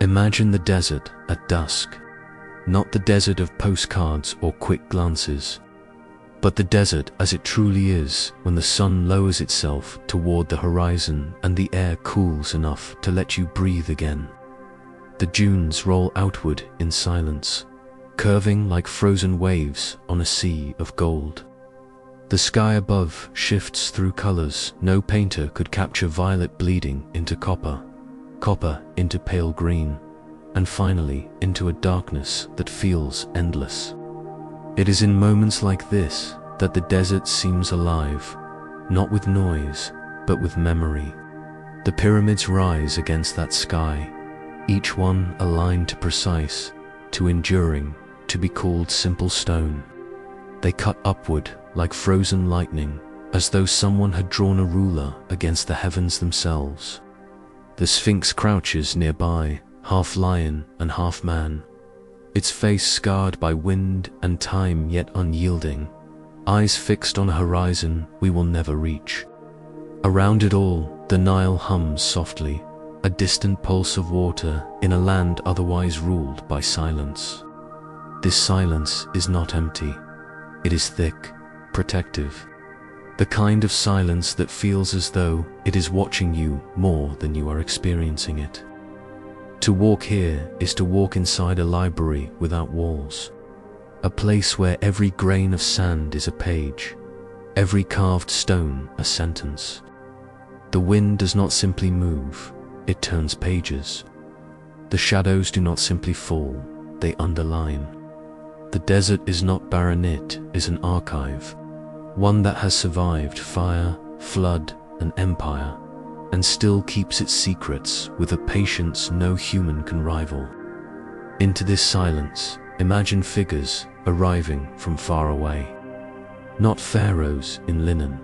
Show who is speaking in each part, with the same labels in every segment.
Speaker 1: Imagine the desert at dusk, not the desert of postcards or quick glances, but the desert as it truly is when the sun lowers itself toward the horizon and the air cools enough to let you breathe again. The dunes roll outward in silence, curving like frozen waves on a sea of gold. The sky above shifts through colors no painter could capture: violet bleeding into copper, copper into pale green, and finally into a darkness that feels endless. It is in moments like this that the desert seems alive, not with noise, but with memory. The pyramids rise against that sky, each one a line too precise, too enduring, to be called simple stone. They cut upward like frozen lightning, as though someone had drawn a ruler against the heavens themselves. The Sphinx crouches nearby, half lion and half man, its face scarred by wind and time yet unyielding, eyes fixed on a horizon we will never reach. Around it all, the Nile hums softly, a distant pulse of water in a land otherwise ruled by silence. This silence is not empty. It is thick, protective. The kind of silence that feels as though it is watching you more than you are experiencing it. To walk here is to walk inside a library without walls, a place where every grain of sand is a page, every carved stone a sentence. The wind does not simply move, it turns pages. The shadows do not simply fall, they underline. The desert is not barren, it is an archive, one that has survived fire, flood, and empire, and still keeps its secrets with a patience no human can rival. Into this silence, imagine figures arriving from far away. Not pharaohs in linen,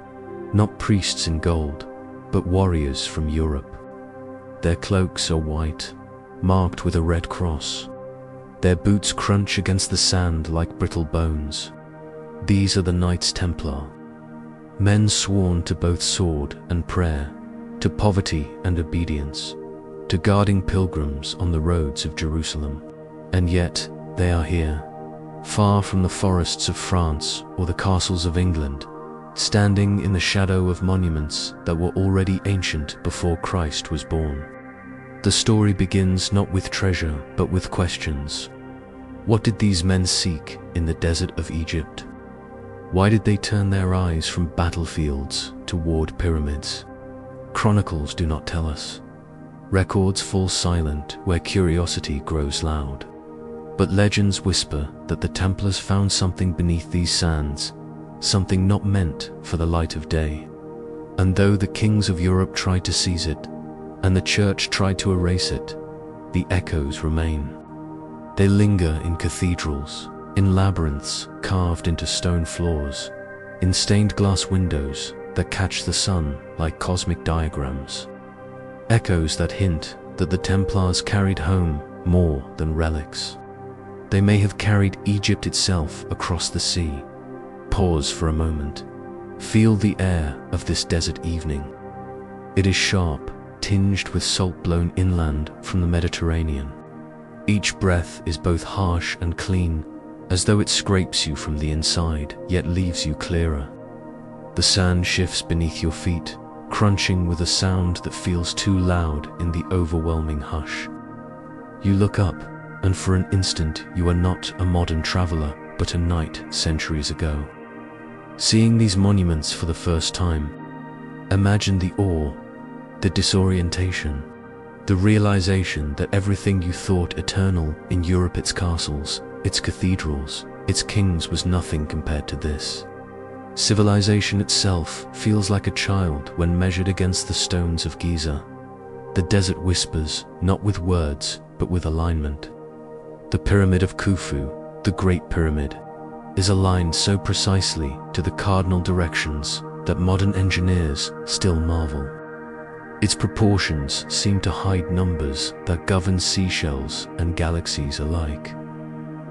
Speaker 1: not priests in gold, but warriors from Europe. Their cloaks are white, marked with a red cross. Their boots crunch against the sand like brittle bones. These are the Knights Templar, men sworn to both sword and prayer, to poverty and obedience, to guarding pilgrims on the roads of Jerusalem. And yet, they are here, far from the forests of France or the castles of England, standing in the shadow of monuments that were already ancient before Christ was born. The story begins not with treasure, but with questions. What did these men seek in the desert of Egypt? Why did they turn their eyes from battlefields toward pyramids? Chronicles do not tell us. Records fall silent where curiosity grows loud. But legends whisper that the Templars found something beneath these sands, something not meant for the light of day. And though the kings of Europe tried to seize it, and the church tried to erase it, the echoes remain. They linger in cathedrals, in labyrinths carved into stone floors, in stained glass windows that catch the sun like cosmic diagrams. Echoes that hint that the Templars carried home more than relics. They may have carried Egypt itself across the sea. Pause for a moment. Feel the air of this desert evening. It is sharp, tinged with salt blown inland from the Mediterranean. Each breath is both harsh and clean, as though it scrapes you from the inside, yet leaves you clearer. The sand shifts beneath your feet, crunching with a sound that feels too loud in the overwhelming hush. You look up, and for an instant you are not a modern traveler, but a knight centuries ago. Seeing these monuments for the first time, imagine the awe, the disorientation, the realization that everything you thought eternal in Europe, its castles, its cathedrals, its kings, was nothing compared to this. Civilization itself feels like a child when measured against the stones of Giza. The desert whispers, not with words, but with alignment. The Pyramid of Khufu, the Great Pyramid, is aligned so precisely to the cardinal directions that modern engineers still marvel. Its proportions seem to hide numbers that govern seashells and galaxies alike.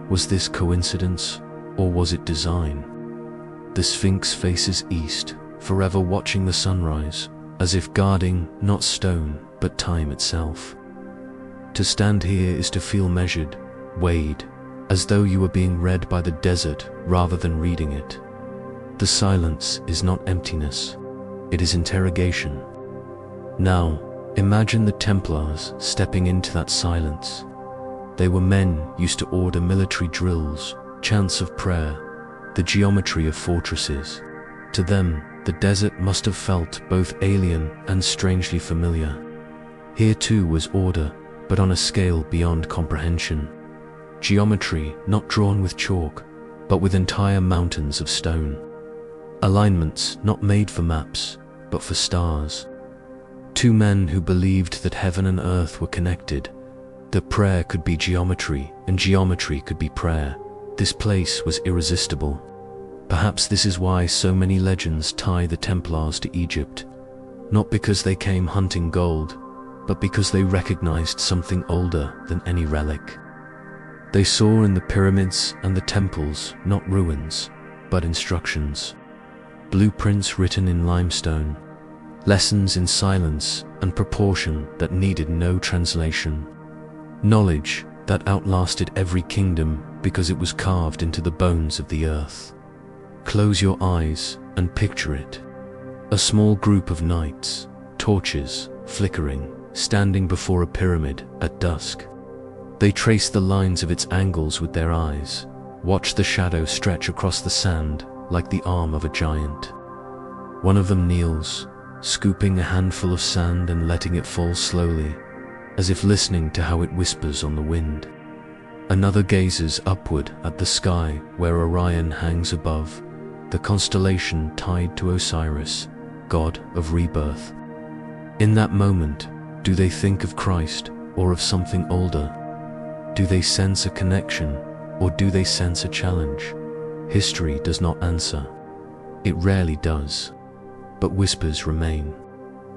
Speaker 1: Was this coincidence, or was it design? The Sphinx faces east, forever watching the sunrise, as if guarding not stone, but time itself. To stand here is to feel measured, weighed, as though you were being read by the desert rather than reading it. The silence is not emptiness, it is interrogation. Now, imagine the Templars stepping into that silence. They were men used to order military drills, chants of prayer, the geometry of fortresses. To them, the desert must have felt both alien and strangely familiar. Here too was order, but on a scale beyond comprehension. Geometry not drawn with chalk, but with entire mountains of stone. Alignments not made for maps, but for stars. Two men who believed that heaven and earth were connected, that prayer could be geometry and geometry could be prayer. This place was irresistible. Perhaps this is why so many legends tie the Templars to Egypt, not because they came hunting gold, but because they recognized something older than any relic. They saw in the pyramids and the temples not ruins, but instructions. Blueprints written in limestone, lessons in silence and proportion that needed no translation. Knowledge that outlasted every kingdom because it was carved into the bones of the earth. Close your eyes and picture it. A small group of knights, torches flickering, standing before a pyramid at dusk. They trace the lines of its angles with their eyes, watch the shadow stretch across the sand like the arm of a giant. One of them kneels, scooping a handful of sand and letting it fall slowly, as if listening to how it whispers on the wind. Another gazes upward at the sky where Orion hangs above, the constellation tied to Osiris, god of rebirth. In that moment, do they think of Christ or of something older? Do they sense a connection or do they sense a challenge? History does not answer. It rarely does. But whispers remain.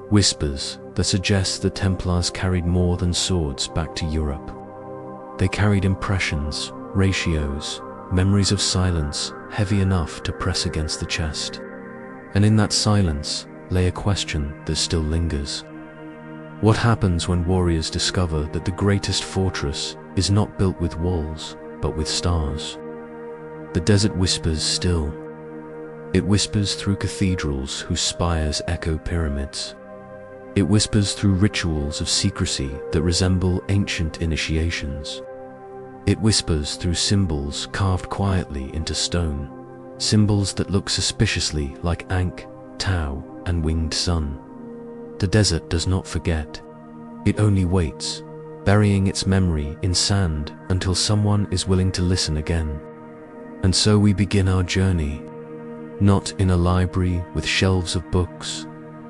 Speaker 1: Whispers that suggest the Templars carried more than swords back to Europe. They carried impressions, ratios, memories of silence heavy enough to press against the chest. And in that silence lay a question that still lingers. What happens when warriors discover that the greatest fortress is not built with walls, but with stars? The desert whispers still. It whispers through cathedrals whose spires echo pyramids. It whispers through rituals of secrecy that resemble ancient initiations. It whispers through symbols carved quietly into stone, symbols that look suspiciously like Ankh, Tau, and winged sun. The desert does not forget. It only waits, burying its memory in sand until someone is willing to listen again. And so we begin our journey, not in a library with shelves of books,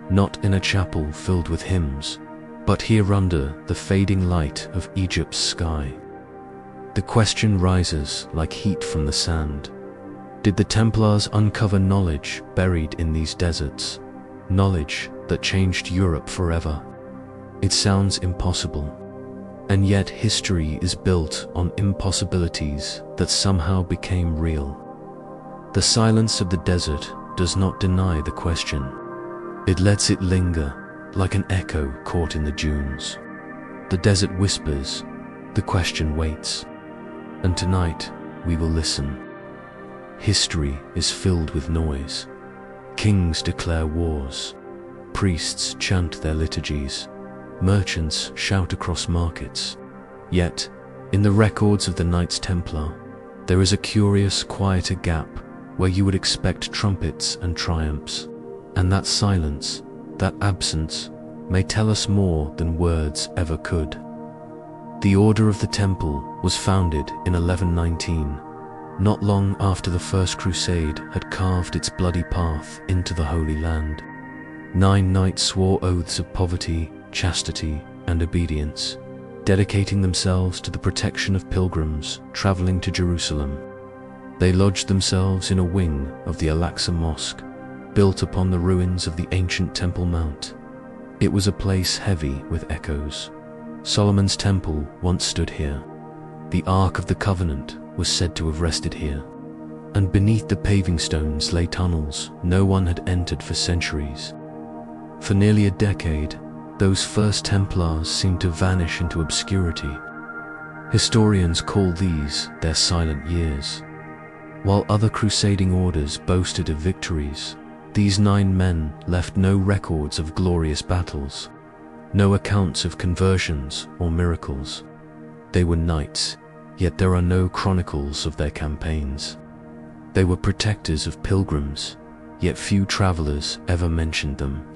Speaker 1: not in a chapel filled with hymns, but here under the fading light of Egypt's sky. The question rises like heat from the sand. Did the Templars uncover knowledge buried in these deserts? Knowledge that changed Europe forever? It sounds impossible. And yet history is built on impossibilities that somehow became real. The silence of the desert does not deny the question. It lets it linger like an echo caught in the dunes. The desert whispers, the question waits. And tonight we will listen. History is filled with noise. Kings declare wars. Priests chant their liturgies. Merchants shout across markets. Yet, in the records of the Knights Templar, there is a curious, quieter gap where you would expect trumpets and triumphs. And that silence, that absence, may tell us more than words ever could. The Order of the Temple was founded in 1119, not long after the First Crusade had carved its bloody path into the Holy Land. 9 knights swore oaths of poverty, chastity, and obedience, dedicating themselves to the protection of pilgrims traveling to Jerusalem. They lodged themselves in a wing of the Al-Aqsa Mosque, built upon the ruins of the ancient Temple Mount. It was a place heavy with echoes. Solomon's temple once stood here. The Ark of the Covenant was said to have rested here. And beneath the paving stones lay tunnels no one had entered for centuries. For nearly a decade, those first Templars seemed to vanish into obscurity. Historians call these their silent years. While other crusading orders boasted of victories, these 9 men left no records of glorious battles, no accounts of conversions or miracles. They were knights, yet there are no chronicles of their campaigns. They were protectors of pilgrims, yet few travelers ever mentioned them.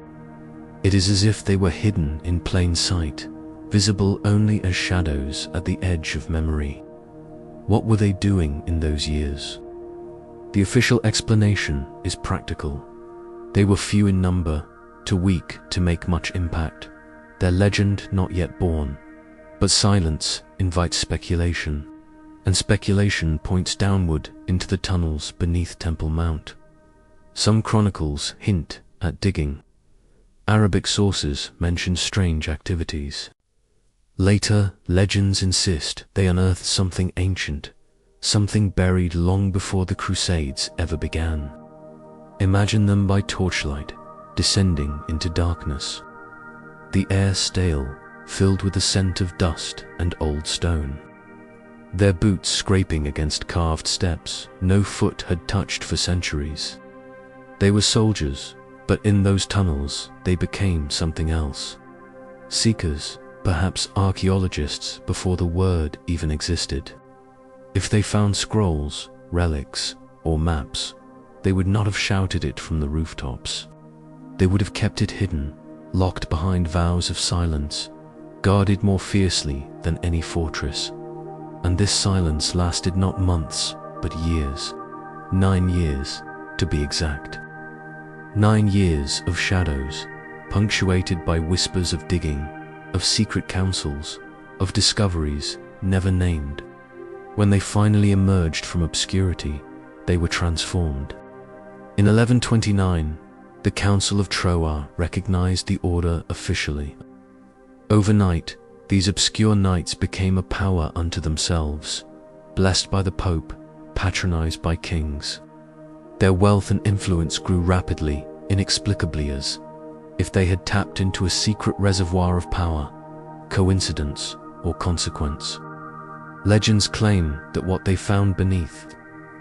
Speaker 1: It is as if they were hidden in plain sight, visible only as shadows at the edge of memory. What were they doing in those years? The official explanation is practical. They were few in number, too weak to make much impact, their legend not yet born. But silence invites speculation, and speculation points downward into the tunnels beneath Temple Mount. Some chronicles hint at digging. Arabic sources mention strange activities. Later, legends insist they unearthed something ancient, something buried long before the Crusades ever began. Imagine them by torchlight, descending into darkness. The air stale, filled with the scent of dust and old stone. Their boots scraping against carved steps no foot had touched for centuries. They were soldiers, but in those tunnels they became something else. Seekers, perhaps archaeologists before the word even existed. If they found scrolls, relics, or maps, they would not have shouted it from the rooftops. They would have kept it hidden, locked behind vows of silence, guarded more fiercely than any fortress. And this silence lasted not months, but years. 9 years, to be exact. 9 years of shadows, punctuated by whispers of digging, of secret councils, of discoveries never named. When they finally emerged from obscurity, they were transformed. In 1129, the Council of Troyes recognized the order officially. Overnight, these obscure knights became a power unto themselves, blessed by the Pope, patronized by kings. Their wealth and influence grew rapidly, inexplicably, as if they had tapped into a secret reservoir of power, coincidence or consequence. Legends claim that what they found beneath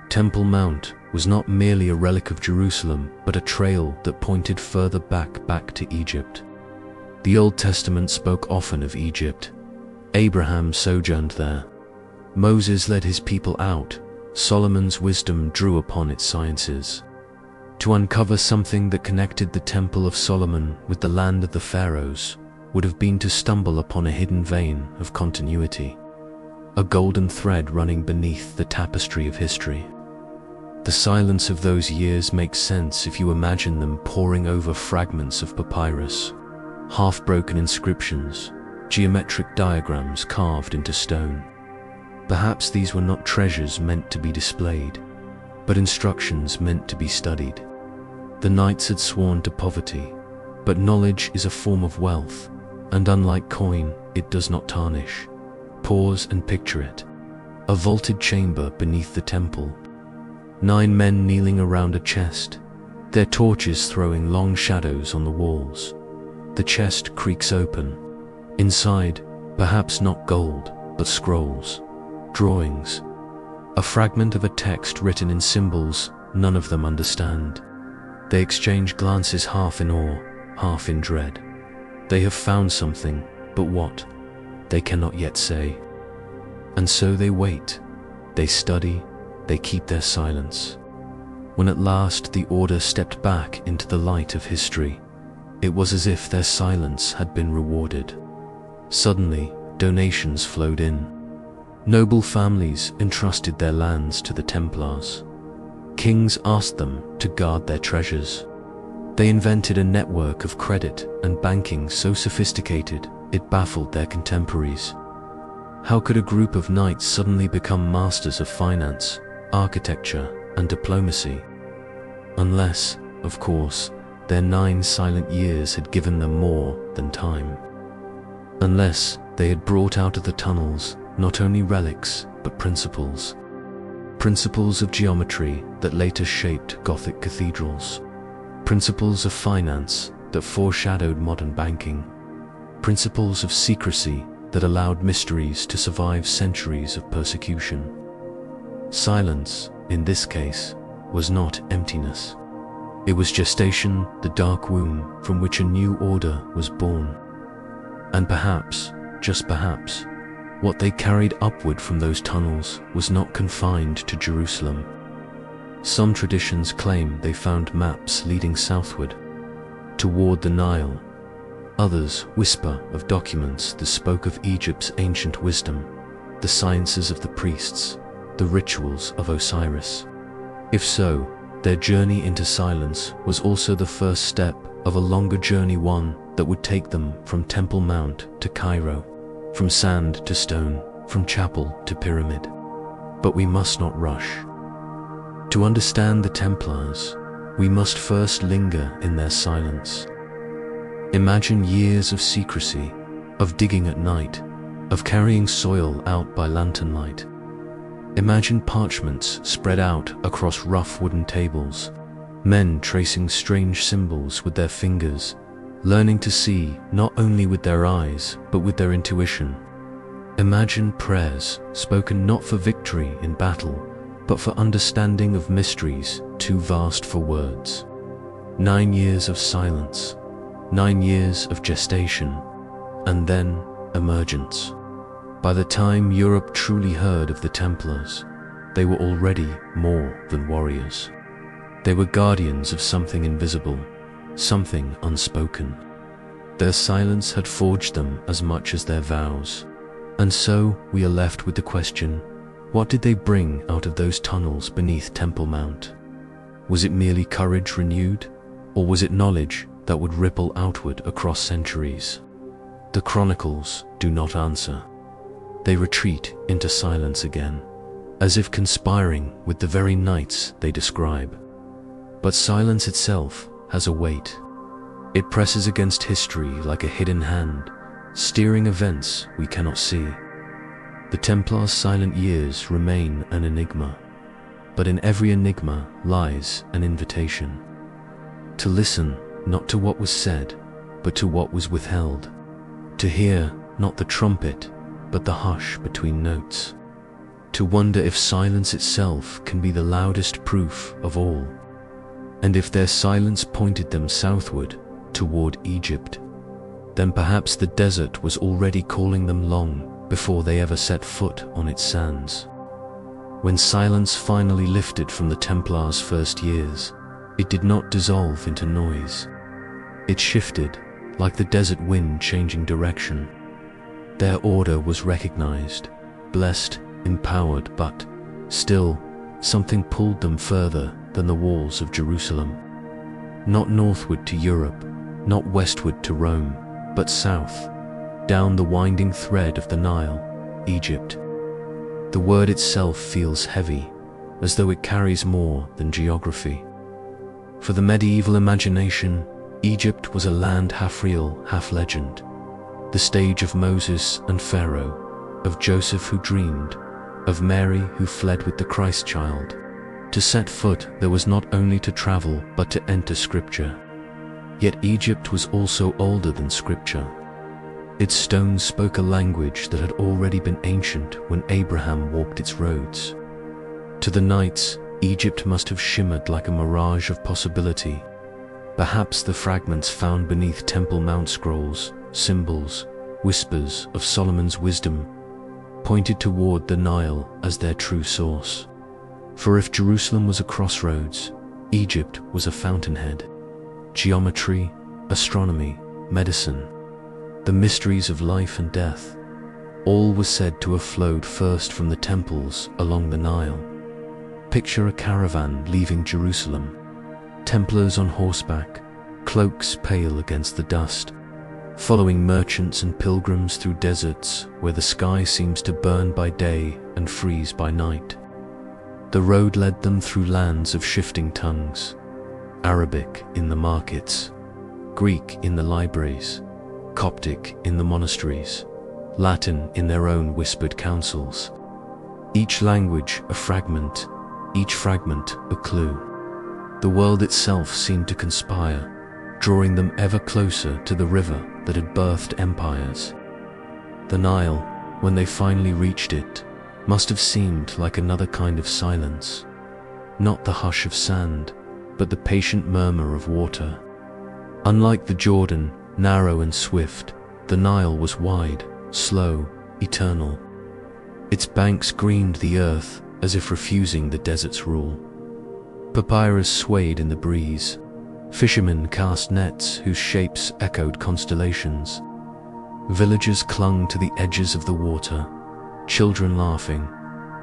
Speaker 1: Temple Mount was not merely a relic of Jerusalem, but a trail that pointed further back to Egypt. The Old Testament spoke often of Egypt. Abraham sojourned there. Moses led his people out. Solomon's wisdom drew upon its sciences. To uncover something that connected the Temple of Solomon with the land of the pharaohs would have been to stumble upon a hidden vein of continuity, a golden thread running beneath the tapestry of history. The silence of those years makes sense if you imagine them poring over fragments of papyrus, half-broken inscriptions, geometric diagrams carved into stone. Perhaps these were not treasures meant to be displayed, but instructions meant to be studied. The knights had sworn to poverty, but knowledge is a form of wealth, and unlike coin, it does not tarnish. Pause and picture it. A vaulted chamber beneath the temple. 9 men kneeling around a chest, their torches throwing long shadows on the walls. The chest creaks open. Inside, perhaps not gold, but scrolls, drawings, a fragment of a text written in symbols none of them understand. They exchange glances, half in awe, half in dread. They have found something, but what? They cannot yet say. And so they wait, they study, they keep their silence. When at last the order stepped back into the light of history, it was as if their silence had been rewarded. Suddenly, donations flowed in. Noble families entrusted their lands to the Templars. Kings asked them to guard their treasures. They invented a network of credit and banking so sophisticated it baffled their contemporaries. How could a group of knights suddenly become masters of finance, architecture, and diplomacy? Unless, of course, their 9 silent years had given them more than time. Unless they had brought out of the tunnels not only relics, but principles. Principles of geometry that later shaped Gothic cathedrals. Principles of finance that foreshadowed modern banking. principles of secrecy that allowed mysteries to survive centuries of persecution. Silence, in this case, was not emptiness. It was gestation, the dark womb from which a new order was born. And perhaps, just perhaps, what they carried upward from those tunnels was not confined to Jerusalem. Some traditions claim they found maps leading southward, toward the Nile. Others whisper of documents that spoke of Egypt's ancient wisdom, the sciences of the priests, the rituals of Osiris. If so, their journey into silence was also the first step of a longer journey, one that would take them from Temple Mount to Cairo, from sand to stone, from chapel to pyramid. But we must not rush. To understand the Templars, we must first linger in their silence. Imagine years of secrecy, of digging at night, of carrying soil out by lantern light. Imagine parchments spread out across rough wooden tables, men tracing strange symbols with their fingers, learning to see not only with their eyes but with their intuition. Imagine prayers spoken not for victory in battle, but for understanding of mysteries too vast for words. 9 years of silence, 9 years of gestation, and then emergence. By the time Europe truly heard of the Templars, they were already more than warriors. They were guardians of something invisible, something unspoken. Their silence had forged them as much as their vows. And so we are left with the question, what did they bring out of those tunnels beneath Temple Mount? Was it merely courage renewed, or was it knowledge that would ripple outward across centuries? The chronicles do not answer. They retreat into silence again, as if conspiring with the very nights they describe. But silence itself has a weight. It presses against history like a hidden hand, steering events we cannot see. The Templars' silent years remain an enigma, but in every enigma lies an invitation. To listen not to what was said, but to what was withheld. To hear not the trumpet, but the hush between notes. To wonder if silence itself can be the loudest proof of all. And if their silence pointed them southward, toward Egypt, then perhaps the desert was already calling them long before they ever set foot on its sands. When silence finally lifted from the Templars' first years, it did not dissolve into noise. It shifted, like the desert wind changing direction. Their order was recognized, blessed, empowered, but still, something pulled them further than the walls of Jerusalem. Not northward to Europe, not westward to Rome, but south, down the winding thread of the Nile, Egypt. The word itself feels heavy, as though it carries more than geography. For the medieval imagination, Egypt was a land half real, half legend, the stage of Moses and Pharaoh, of Joseph who dreamed, of Mary who fled with the Christ child. To set foot there was not only to travel but to enter Scripture. Yet Egypt was also older than Scripture. Its stones spoke a language that had already been ancient when Abraham walked its roads. To the Knights, Egypt must have shimmered like a mirage of possibility. Perhaps the fragments found beneath Temple Mount scrolls, symbols, whispers of Solomon's wisdom, pointed toward the Nile as their true source. For if Jerusalem was a crossroads, Egypt was a fountainhead. Geometry, astronomy, medicine, the mysteries of life and death, all was said to have flowed first from the temples along the Nile. Picture a caravan leaving Jerusalem, Templars on horseback, cloaks pale against the dust, following merchants and pilgrims through deserts where the sky seems to burn by day and freeze by night. The road led them through lands of shifting tongues, Arabic in the markets, Greek in the libraries, Coptic in the monasteries, Latin in their own whispered councils. Each language a fragment, each fragment a clue. The world itself seemed to conspire, drawing them ever closer to the river that had birthed empires. The Nile, when they finally reached it, must have seemed like another kind of silence. Not the hush of sand, but the patient murmur of water. Unlike the Jordan, narrow and swift, the Nile was wide, slow, eternal. Its banks greened the earth as if refusing the desert's rule. Papyrus swayed in the breeze. Fishermen cast nets whose shapes echoed constellations. Villagers clung to the edges of the water, children laughing,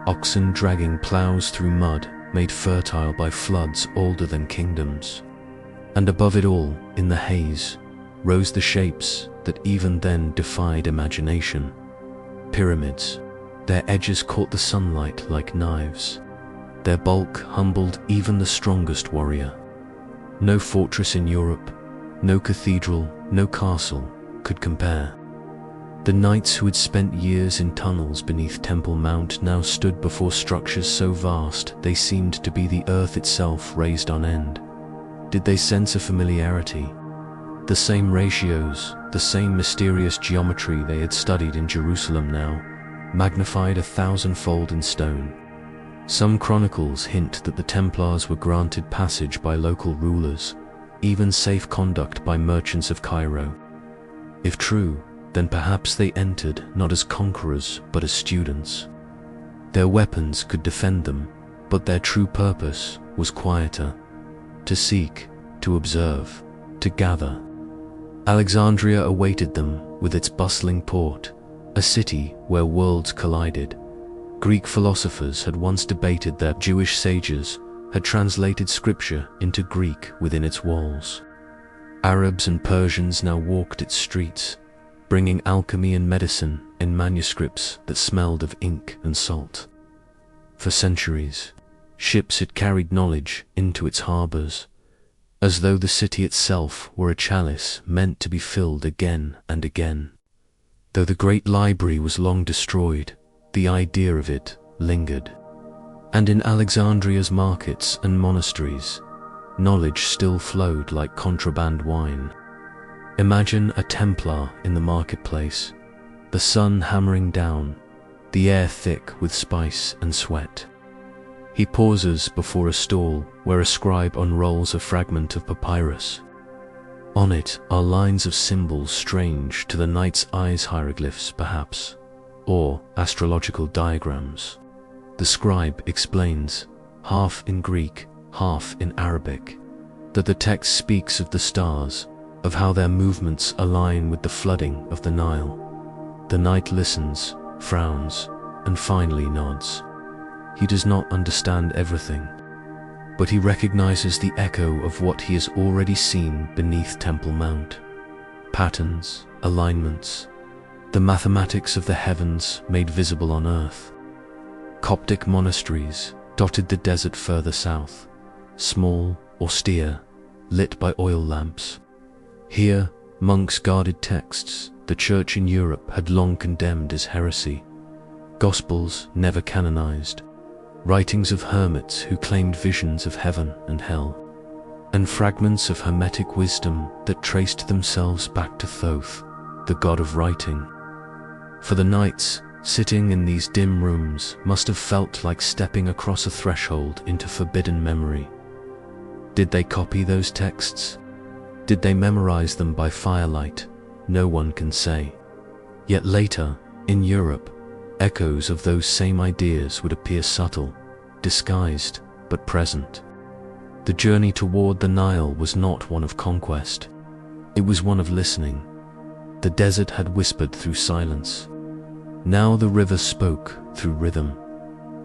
Speaker 1: oxen dragging plows through mud made fertile by floods older than kingdoms. And above it all, in the haze, rose the shapes that even then defied imagination. Pyramids. Their edges caught the sunlight like knives. Their bulk humbled even the strongest warrior. No fortress in Europe, no cathedral, no castle could compare. The knights who had spent years in tunnels beneath Temple Mount now stood before structures so vast they seemed to be the earth itself raised on end. Did they sense a familiarity? The same ratios, the same mysterious geometry they had studied in Jerusalem now, magnified 1,000-fold in stone. Some chronicles hint that the Templars were granted passage by local rulers, even safe conduct by merchants of Cairo. If true, then perhaps they entered not as conquerors but as students. Their weapons could defend them, but their true purpose was quieter: to seek, to observe, to gather. Alexandria awaited them with its bustling port, a city where worlds collided. Greek philosophers had once debated their Jewish sages had translated scripture into Greek within its walls. Arabs and Persians now walked its streets, bringing alchemy and medicine in manuscripts that smelled of ink and salt. For centuries, ships had carried knowledge into its harbors, as though the city itself were a chalice meant to be filled again and again. Though the great library was long destroyed, the idea of it lingered. And in Alexandria's markets and monasteries, knowledge still flowed like contraband wine. Imagine a Templar in the marketplace, the sun hammering down, the air thick with spice and sweat. He pauses before a stall where a scribe unrolls a fragment of papyrus. On it are lines of symbols strange to the knight's eyes, hieroglyphs perhaps, or astrological diagrams. The scribe explains, half in Greek, half in Arabic, that the text speaks of the stars, of how their movements align with the flooding of the Nile. The knight listens, frowns, and finally nods. He does not understand everything, but he recognizes the echo of what he has already seen beneath Temple Mount. Patterns, alignments, the mathematics of the heavens made visible on earth. Coptic monasteries dotted the desert further south, small, austere, lit by oil lamps. Here, monks guarded texts the church in Europe had long condemned as heresy. Gospels never canonized, writings of hermits who claimed visions of heaven and hell, and fragments of hermetic wisdom that traced themselves back to Thoth, the god of writing. For the knights, sitting in these dim rooms must have felt like stepping across a threshold into forbidden memory. Did they copy those texts? Did they memorize them by firelight? No one can say. Yet later, in Europe, echoes of those same ideas would appear subtle, disguised, but present. The journey toward the Nile was not one of conquest. It was one of listening. The desert had whispered through silence. Now the river spoke through rhythm.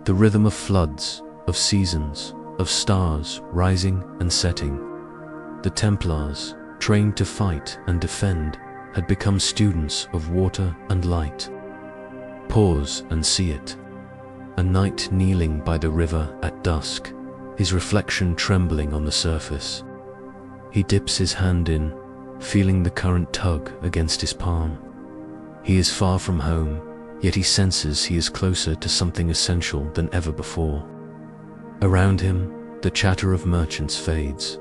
Speaker 1: The rhythm of floods, of seasons, of stars rising and setting. The Templars, trained to fight and defend, had become students of water and light. Pause and see it. A knight kneeling by the river at dusk, his reflection trembling on the surface. He dips his hand in, feeling the current tug against his palm. He is far from home, yet he senses he is closer to something essential than ever before. Around him, the chatter of merchants fades.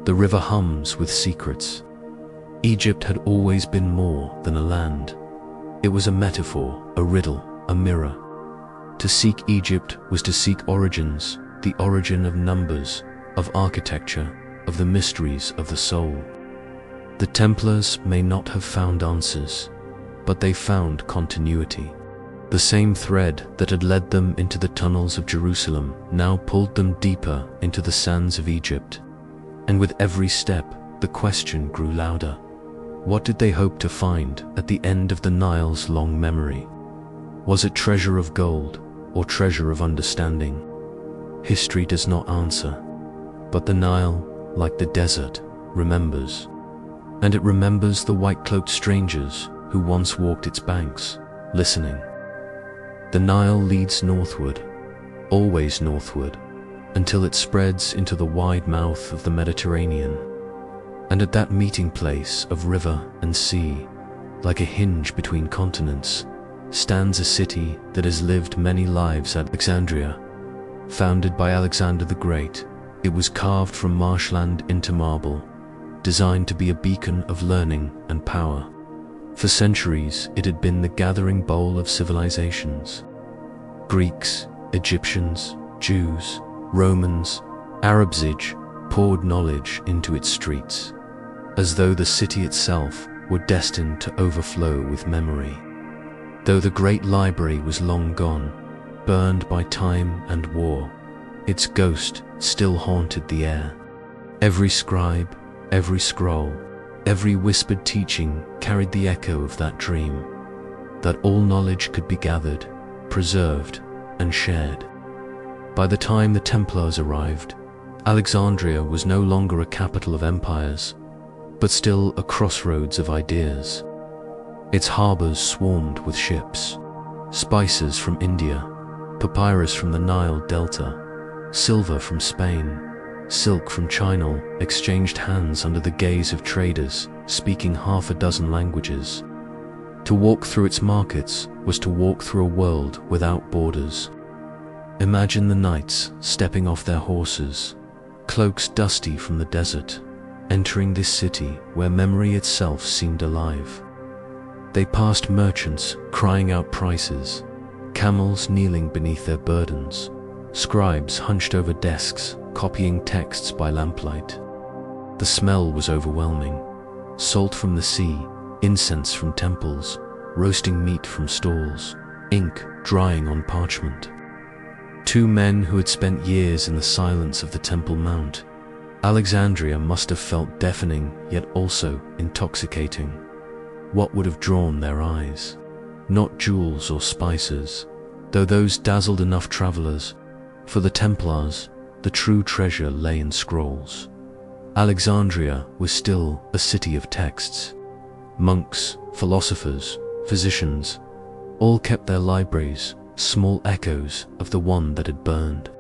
Speaker 1: The river hums with secrets. Egypt had always been more than a land. It was a metaphor, a riddle, a mirror. To seek Egypt was to seek origins, the origin of numbers, of architecture, of the mysteries of the soul. The Templars may not have found answers, but they found continuity. The same thread that had led them into the tunnels of Jerusalem now pulled them deeper into the sands of Egypt. And with every step, the question grew louder. What did they hope to find at the end of the Nile's long memory? Was it treasure of gold or treasure of understanding? History does not answer, but the Nile, like the desert, remembers. And it remembers the white-cloaked strangers who once walked its banks, listening. The Nile leads northward, always northward, until it spreads into the wide mouth of the Mediterranean. And at that meeting place of river and sea, like a hinge between continents, stands a city that has lived many lives at Alexandria. Founded by Alexander the Great, it was carved from marshland into marble, designed to be a beacon of learning and power. For centuries, it had been the gathering bowl of civilizations. Greeks, Egyptians, Jews, Romans, Arabs poured knowledge into its streets, as though the city itself were destined to overflow with memory. Though the great library was long gone, burned by time and war, its ghost still haunted the air. Every scribe, every scroll, every whispered teaching carried the echo of that dream, that all knowledge could be gathered, preserved, and shared. By the time the Templars arrived, Alexandria was no longer a capital of empires, but still a crossroads of ideas. Its harbors swarmed with ships, spices from India, papyrus from the Nile Delta, silver from Spain, silk from China exchanged hands under the gaze of traders speaking half a dozen languages. To walk through its markets was to walk through a world without borders. Imagine the knights stepping off their horses, cloaks dusty from the desert, entering this city where memory itself seemed alive. They passed merchants crying out prices, camels kneeling beneath their burdens, scribes hunched over desks copying texts by lamplight. The smell was overwhelming. Salt from the sea, incense from temples, roasting meat from stalls, ink drying on parchment. Two men who had spent years in the silence of the Temple Mount. Alexandria must have felt deafening yet also intoxicating. What would have drawn their eyes? Not jewels or spices, though those dazzled enough travelers. For the Templars, the true treasure lay in scrolls. Alexandria was still a city of texts. Monks, philosophers, physicians, all kept their libraries, small echoes of the one that had burned.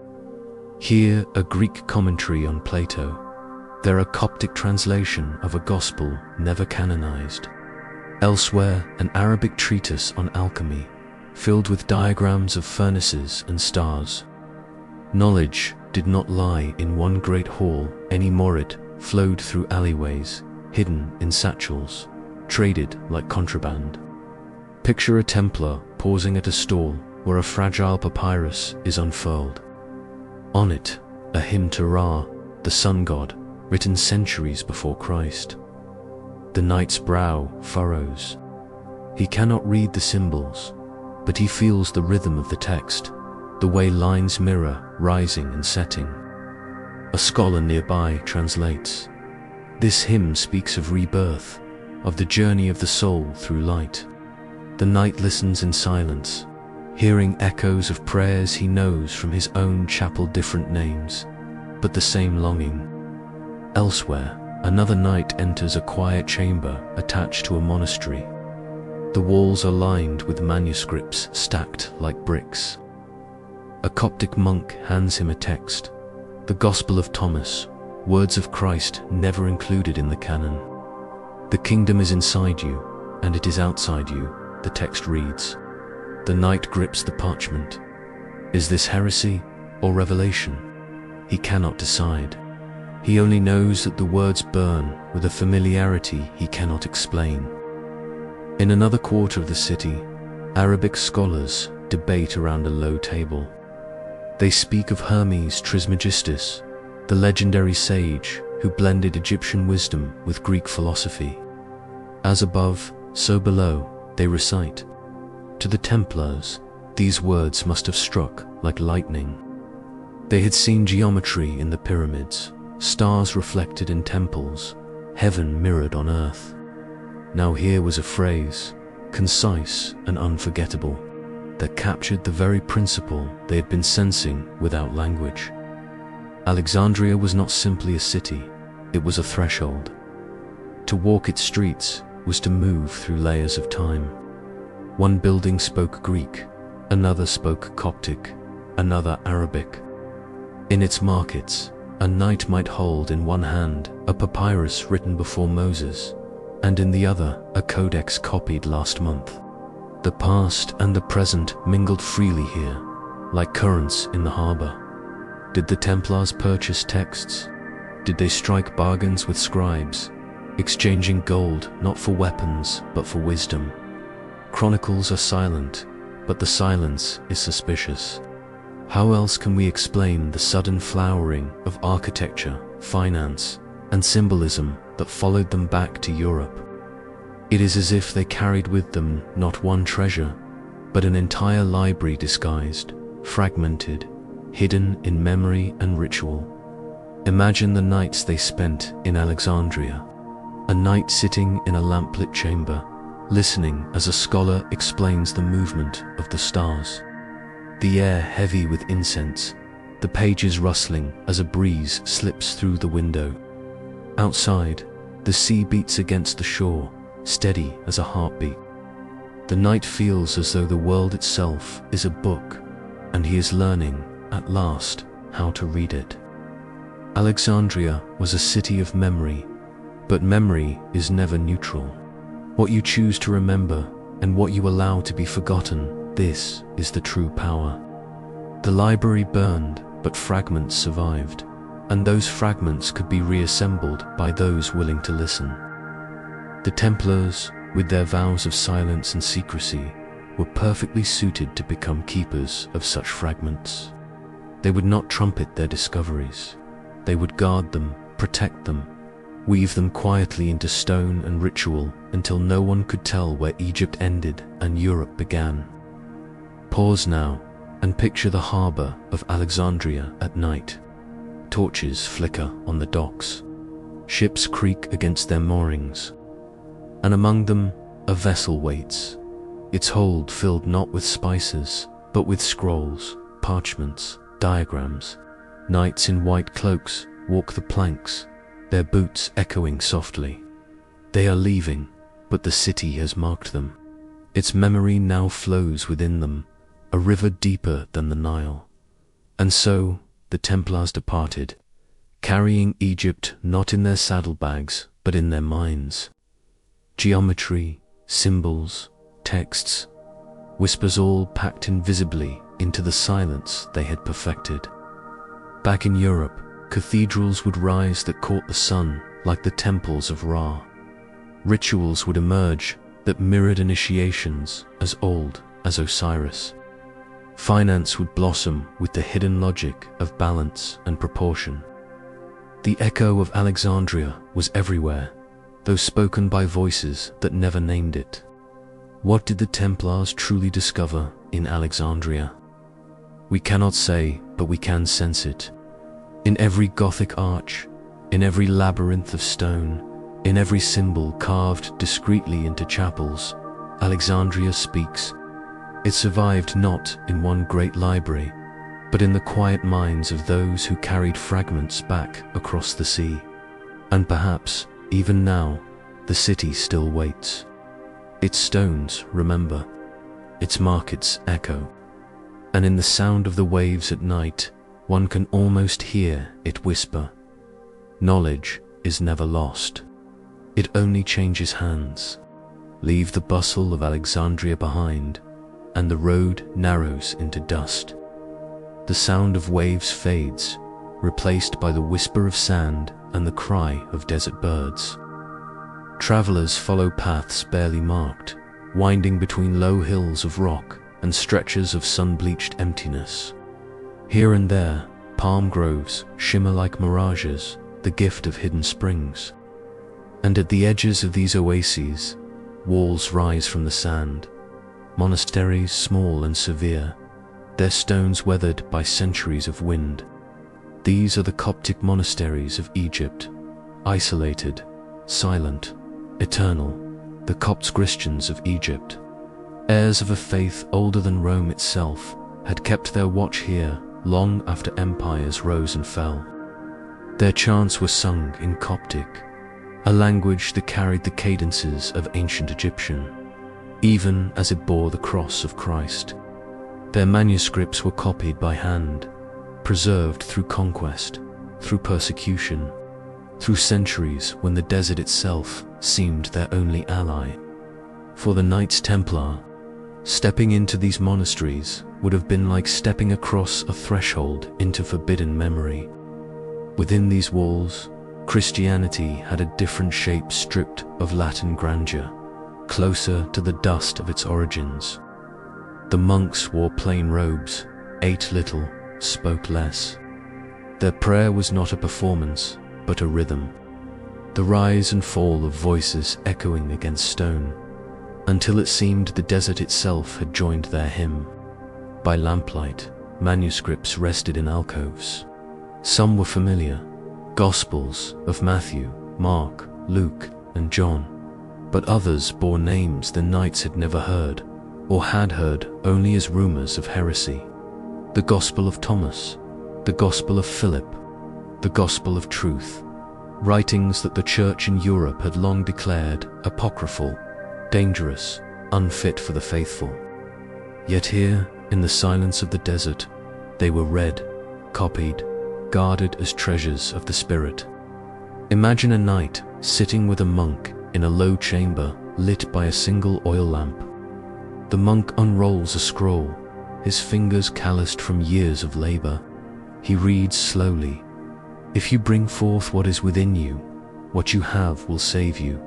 Speaker 1: Here a Greek commentary on Plato, there a Coptic translation of a gospel never canonized. Elsewhere an Arabic treatise on alchemy, filled with diagrams of furnaces and stars. Knowledge did not lie in one great hall anymore. It flowed through alleyways, hidden in satchels, traded like contraband. Picture a Templar pausing at a stall where a fragile papyrus is unfurled. On it, a hymn to Ra, the sun god, written centuries before Christ. The knight's brow furrows. He cannot read the symbols, but he feels the rhythm of the text, the way lines mirror rising and setting. A scholar nearby translates. This hymn speaks of rebirth, of the journey of the soul through light. The knight listens in silence, hearing echoes of prayers he knows from his own chapel, different names, but the same longing. Elsewhere, another knight enters a quiet chamber attached to a monastery. The walls are lined with manuscripts stacked like bricks. A Coptic monk hands him a text, the Gospel of Thomas, words of Christ never included in the canon. The kingdom is inside you, and it is outside you, the text reads. The knight grips the parchment. Is this heresy or revelation? He cannot decide. He only knows that the words burn with a familiarity he cannot explain. In another quarter of the city, Arabic scholars debate around a low table. They speak of Hermes Trismegistus, the legendary sage who blended Egyptian wisdom with Greek philosophy. As above, so below, they recite. To the Templars, these words must have struck like lightning. They had seen geometry in the pyramids, stars reflected in temples, heaven mirrored on earth. Now here was a phrase, concise and unforgettable, that captured the very principle they had been sensing without language. Alexandria was not simply a city, it was a threshold. To walk its streets was to move through layers of time. One building spoke Greek, another spoke Coptic, another Arabic. In its markets, a knight might hold in one hand a papyrus written before Moses, and in the other a codex copied last month. The past and the present mingled freely here, like currents in the harbor. Did the Templars purchase texts? Did they strike bargains with scribes, exchanging gold not for weapons but for wisdom? Chronicles are silent, but the silence is suspicious. How else can we explain the sudden flowering of architecture, finance, and symbolism that followed them back to Europe? It is as if they carried with them not one treasure, but an entire library disguised, fragmented, hidden in memory and ritual. Imagine the nights they spent in Alexandria, a night sitting in a lamplit chamber, listening as a scholar explains the movement of the stars. The air heavy with incense, the pages rustling as a breeze slips through the window. Outside, the sea beats against the shore, steady as a heartbeat. The night feels as though the world itself is a book, and he is learning, at last, how to read it. Alexandria was a city of memory, but memory is never neutral. What you choose to remember and what you allow to be forgotten, this is the true power. The library burned, but fragments survived, and those fragments could be reassembled by those willing to listen. The Templars, with their vows of silence and secrecy, were perfectly suited to become keepers of such fragments. They would not trumpet their discoveries. They would guard them, protect them, weave them quietly into stone and ritual until no one could tell where Egypt ended and Europe began. Pause now and picture the harbor of Alexandria at night. Torches flicker on the docks. Ships creak against their moorings. And among them, a vessel waits, its hold filled not with spices, but with scrolls, parchments, diagrams. Knights in white cloaks walk the planks, their boots echoing softly. They are leaving, but the city has marked them. Its memory now flows within them, a river deeper than the Nile. And so, the Templars departed, carrying Egypt not in their saddlebags, but in their minds. Geometry, symbols, texts, whispers all packed invisibly into the silence they had perfected. Back in Europe, cathedrals would rise that caught the sun like the temples of Ra. Rituals would emerge that mirrored initiations as old as Osiris. Finance would blossom with the hidden logic of balance and proportion. The echo of Alexandria was everywhere, though spoken by voices that never named it. What did the Templars truly discover in Alexandria? We cannot say, but we can sense it. In every Gothic arch, in every labyrinth of stone, in every symbol carved discreetly into chapels, Alexandria speaks. It survived not in one great library, but in the quiet minds of those who carried fragments back across the sea. And perhaps, even now, the city still waits. Its stones remember, its markets echo, and in the sound of the waves at night, one can almost hear it whisper, "Knowledge is never lost. It only changes hands." Leave the bustle of Alexandria behind, and the road narrows into dust. The sound of waves fades, replaced by the whisper of sand and the cry of desert birds. Travelers follow paths barely marked, winding between low hills of rock and stretches of sun-bleached emptiness. Here and there, palm groves shimmer like mirages, the gift of hidden springs. And at the edges of these oases, walls rise from the sand, monasteries small and severe, their stones weathered by centuries of wind. These are the Coptic monasteries of Egypt, isolated, silent, eternal, the Copts Christians of Egypt. Heirs of a faith older than Rome itself had kept their watch here long after empires rose and fell. Their chants were sung in Coptic, a language that carried the cadences of ancient Egyptian, even as it bore the cross of Christ. Their manuscripts were copied by hand, preserved through conquest, through persecution, through centuries when the desert itself seemed their only ally. For the Knights Templar, stepping into these monasteries would have been like stepping across a threshold into forbidden memory. Within these walls, Christianity had a different shape stripped of Latin grandeur, closer to the dust of its origins. The monks wore plain robes, ate little, spoke less. Their prayer was not a performance, but a rhythm, the rise and fall of voices echoing against stone, until it seemed the desert itself had joined their hymn. By lamplight, manuscripts rested in alcoves. Some were familiar, Gospels of Matthew, Mark, Luke, and John, but others bore names the knights had never heard, or had heard only as rumors of heresy. The Gospel of Thomas, the Gospel of Philip, the Gospel of Truth, writings that the Church in Europe had long declared apocryphal, dangerous, unfit for the faithful. Yet here, in the silence of the desert, they were read, copied, guarded as treasures of the spirit. Imagine a knight sitting with a monk in a low chamber lit by a single oil lamp. The monk unrolls a scroll, his fingers calloused from years of labor. He reads slowly, "If you bring forth what is within you, what you have will save you.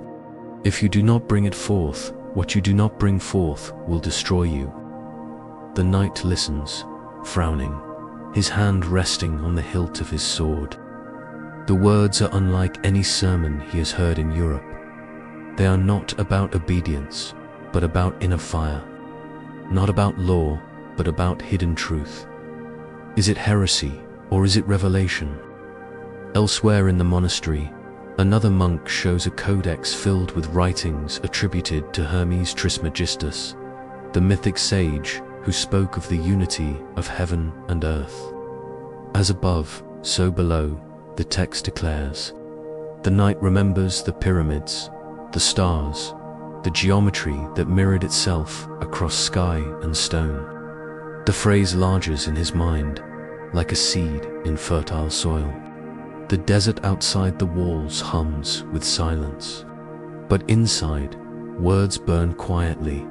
Speaker 1: If you do not bring it forth, what you do not bring forth will destroy you." The knight listens, frowning, his hand resting on the hilt of his sword. The words are unlike any sermon he has heard in Europe. They are not about obedience, but about inner fire. Not about law, but about hidden truth. Is it heresy, or is it revelation? Elsewhere in the monastery, another monk shows a codex filled with writings attributed to Hermes Trismegistus, the mythic sage who spoke of the unity of heaven and earth. As above, so below, the text declares. The knight remembers the pyramids, the stars, the geometry that mirrored itself across sky and stone. The phrase lodges in his mind, like a seed in fertile soil. The desert outside the walls hums with silence, but inside, words burn quietly,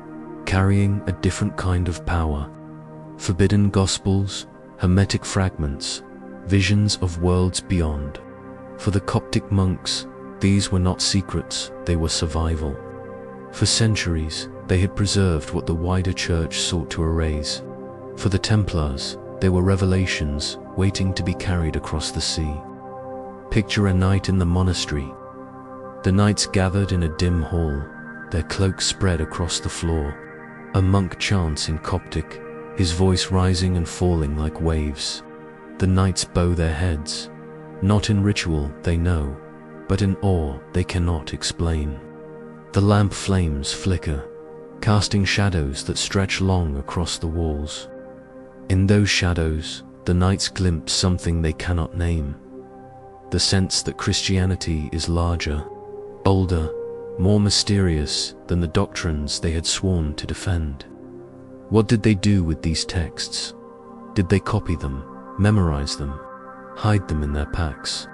Speaker 1: carrying a different kind of power. Forbidden gospels, hermetic fragments, visions of worlds beyond. For the Coptic monks, these were not secrets, they were survival. For centuries, they had preserved what the wider church sought to erase. For the Templars, they were revelations waiting to be carried across the sea. Picture a night in the monastery. The knights gathered in a dim hall, their cloaks spread across the floor. A monk chants in Coptic, his voice rising and falling like waves. The knights bow their heads, not in ritual they know, but in awe they cannot explain. The lamp flames flicker, casting shadows that stretch long across the walls. In those shadows, the knights glimpse something they cannot name. The sense that Christianity is larger, older, more mysterious than the doctrines they had sworn to defend. What did they do with these texts? Did they copy them, memorize them, hide them in their packs?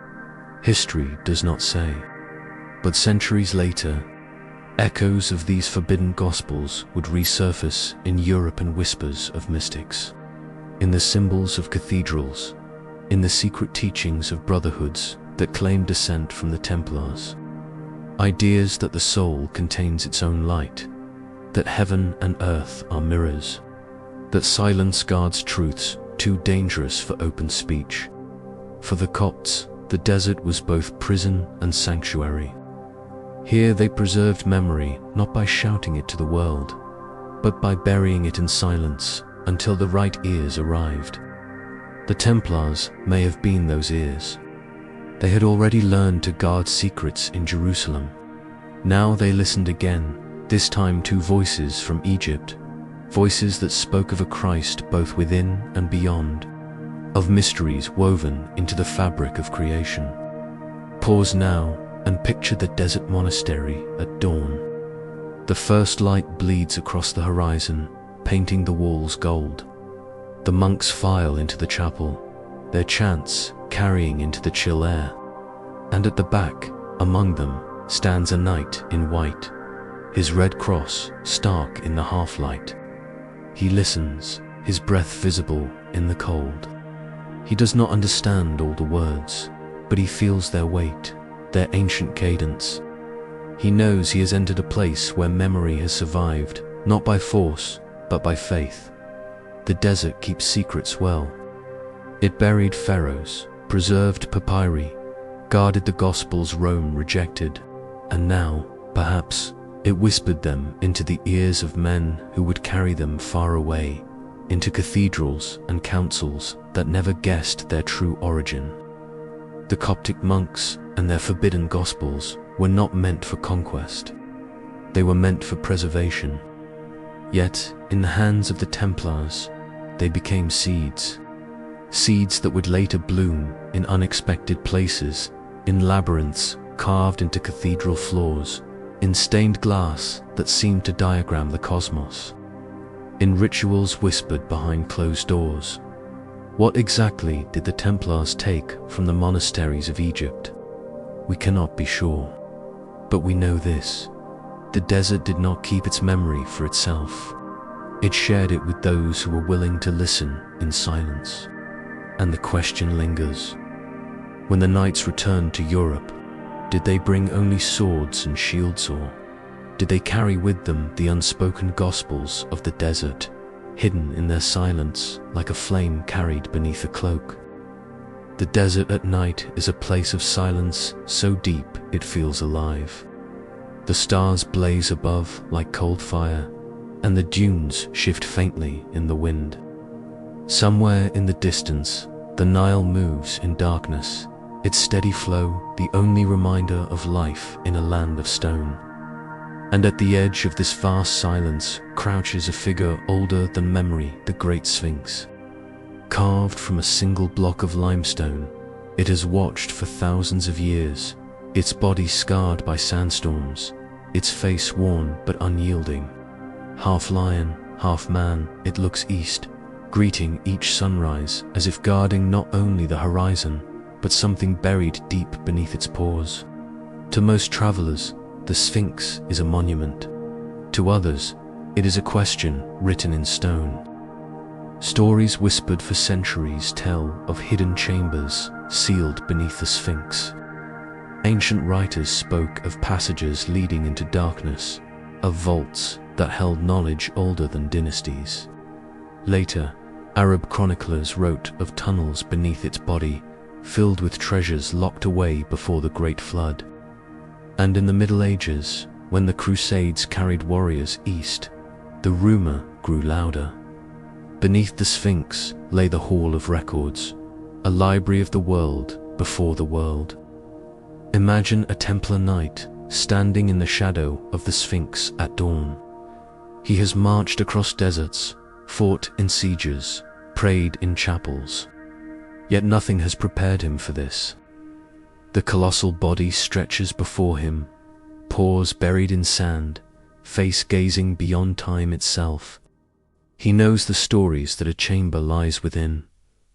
Speaker 1: History does not say. But centuries later, echoes of these forbidden gospels would resurface in Europe in whispers of mystics, in the symbols of cathedrals, in the secret teachings of brotherhoods that claim descent from the Templars. Ideas that the soul contains its own light, that heaven and earth are mirrors, that silence guards truths too dangerous for open speech. For the Copts, the desert was both prison and sanctuary. Here they preserved memory not by shouting it to the world, but by burying it in silence until the right ears arrived. The Templars may have been those ears. They had already learned to guard secrets in Jerusalem. Now they listened again, this time to voices from Egypt, voices that spoke of a Christ both within and beyond, of mysteries woven into the fabric of creation. Pause now and picture the desert monastery at dawn. The first light bleeds across the horizon, painting the walls gold. The monks file into the chapel, their chants carrying into the chill air. And at the back, among them, stands a knight in white, his red cross stark in the half-light. He listens, his breath visible in the cold. He does not understand all the words, but he feels their weight, their ancient cadence. He knows he has entered a place where memory has survived, not by force, but by faith. The desert keeps secrets well. It buried pharaohs, preserved papyri, guarded the gospels Rome rejected, and now, perhaps, it whispered them into the ears of men who would carry them far away, into cathedrals and councils that never guessed their true origin. The Coptic monks and their forbidden gospels were not meant for conquest. They were meant for preservation. Yet, in the hands of the Templars, they became seeds. Seeds that would later bloom in unexpected places, in labyrinths carved into cathedral floors, in stained glass that seemed to diagram the cosmos, in rituals whispered behind closed doors. What exactly did the Templars take from the monasteries of Egypt? We cannot be sure. But we know this: the desert did not keep its memory for itself. It shared it with those who were willing to listen in silence. And the question lingers: when the knights returned to Europe, did they bring only swords and shields, or did they carry with them the unspoken gospels of the desert, hidden in their silence like a flame carried beneath a cloak? The desert at night is a place of silence so deep it feels alive. The stars blaze above like cold fire, and the dunes shift faintly in the wind. Somewhere in the distance, the Nile moves in darkness, its steady flow the only reminder of life in a land of stone. And at the edge of this vast silence crouches a figure older than memory, the great Sphinx. Carved from a single block of limestone, it has watched for thousands of years, its body scarred by sandstorms, its face worn but unyielding. Half lion, half man, it looks east, greeting each sunrise as if guarding not only the horizon, but something buried deep beneath its pores. To most travelers, the Sphinx is a monument. To others, it is a question written in stone. Stories whispered for centuries tell of hidden chambers sealed beneath the Sphinx. Ancient writers spoke of passages leading into darkness, of vaults that held knowledge older than dynasties. Later, Arab chroniclers wrote of tunnels beneath its body, filled with treasures locked away before the Great Flood. And in the Middle Ages, when the Crusades carried warriors east, the rumor grew louder. Beneath the Sphinx lay the Hall of Records, a library of the world before the world. Imagine a Templar knight standing in the shadow of the Sphinx at dawn. He has marched across deserts, fought in sieges, prayed in chapels. Yet nothing has prepared him for this. The colossal body stretches before him, paws buried in sand, face gazing beyond time itself. He knows the stories that a chamber lies within,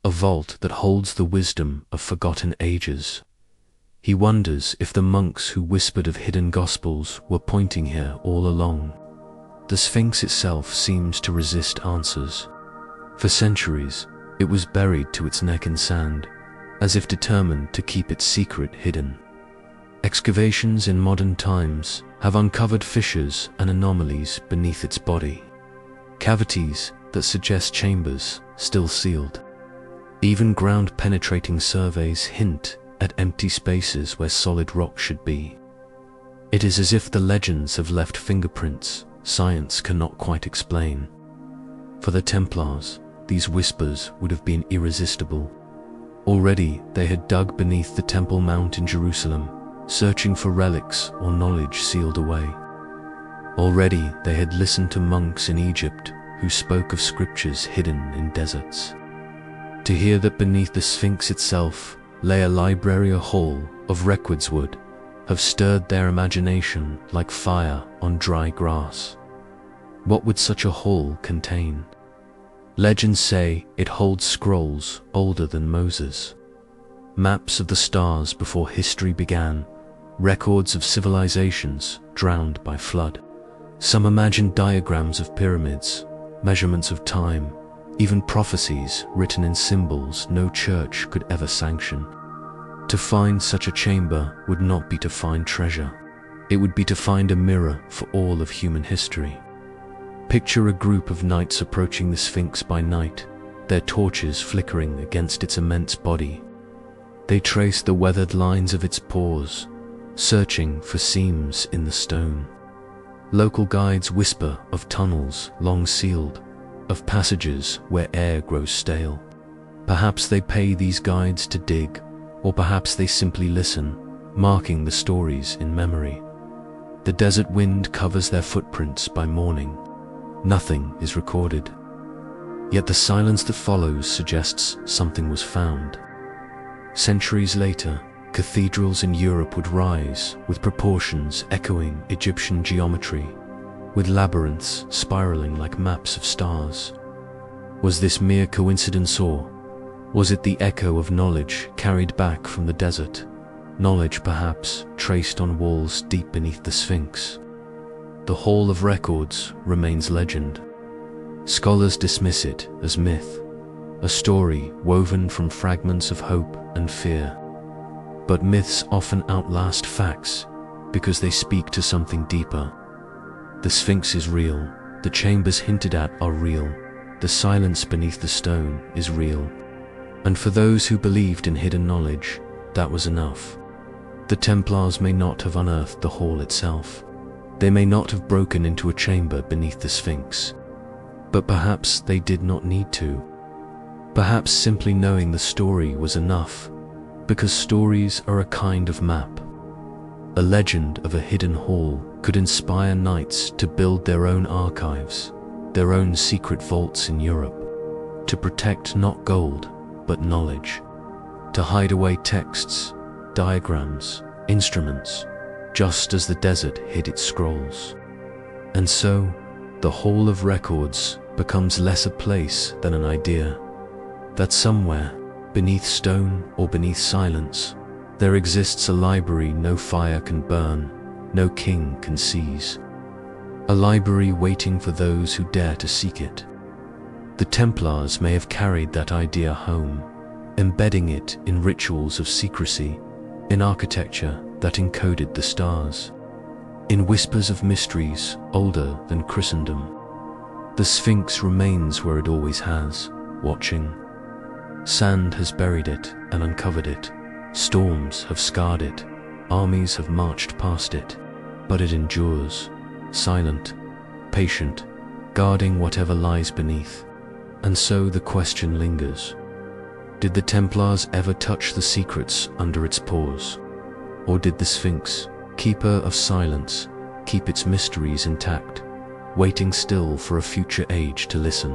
Speaker 1: a vault that holds the wisdom of forgotten ages. He wonders if the monks who whispered of hidden gospels were pointing here all along. The Sphinx itself seems to resist answers. For centuries, it was buried to its neck in sand, as if determined to keep its secret hidden. Excavations in modern times have uncovered fissures and anomalies beneath its body, cavities that suggest chambers still sealed. Even ground-penetrating surveys hint at empty spaces where solid rock should be. It is as if the legends have left fingerprints science cannot quite explain. For the Templars, these whispers would have been irresistible. Already they had dug beneath the Temple Mount in Jerusalem, searching for relics or knowledge sealed away. Already they had listened to monks in Egypt who spoke of scriptures hidden in deserts. To hear that beneath the Sphinx itself lay a library or hall of records would have stirred their imagination like fire on dry grass. What would such a hall contain? Legends say it holds scrolls older than Moses, maps of the stars before history began, records of civilizations drowned by flood. Some imagined diagrams of pyramids, measurements of time, even prophecies written in symbols no church could ever sanction. To find such a chamber would not be to find treasure. It would be to find a mirror for all of human history. Picture a group of knights approaching the Sphinx by night, their torches flickering against its immense body. They trace the weathered lines of its pores, searching for seams in the stone. Local guides whisper of tunnels long sealed, of passages where air grows stale. Perhaps they pay these guides to dig, or perhaps they simply listen, marking the stories in memory. The desert wind covers their footprints by morning. Nothing is recorded. Yet the silence that follows suggests something was found. Centuries later, cathedrals in Europe would rise with proportions echoing Egyptian geometry, with labyrinths spiraling like maps of stars. Was this mere coincidence, or was it the echo of knowledge carried back from the desert? Knowledge perhaps traced on walls deep beneath the Sphinx. The Hall of Records remains legend. Scholars dismiss it as myth, a story woven from fragments of hope and fear. But myths often outlast facts because they speak to something deeper. The Sphinx is real, the chambers hinted at are real, the silence beneath the stone is real. And for those who believed in hidden knowledge, that was enough. The Templars may not have unearthed the hall itself. They may not have broken into a chamber beneath the Sphinx. But perhaps they did not need to. Perhaps simply knowing the story was enough, because stories are a kind of map. A legend of a hidden hall could inspire knights to build their own archives, their own secret vaults in Europe, to protect not gold, but knowledge, to hide away texts, diagrams, instruments, just as the desert hid its scrolls. And so, the Hall of Records becomes less a place than an idea, that somewhere, beneath stone or beneath silence, there exists a library no fire can burn, no king can seize. A library waiting for those who dare to seek it. The Templars may have carried that idea home, embedding it in rituals of secrecy, in architecture that encoded the stars, in whispers of mysteries older than Christendom. The Sphinx remains where it always has, watching. Sand has buried it and uncovered it. Storms have scarred it. Armies have marched past it. But it endures, silent, patient, guarding whatever lies beneath. And so the question lingers. Did the Templars ever touch the secrets under its paws? Or did the Sphinx, keeper of silence, keep its mysteries intact, waiting still for a future age to listen?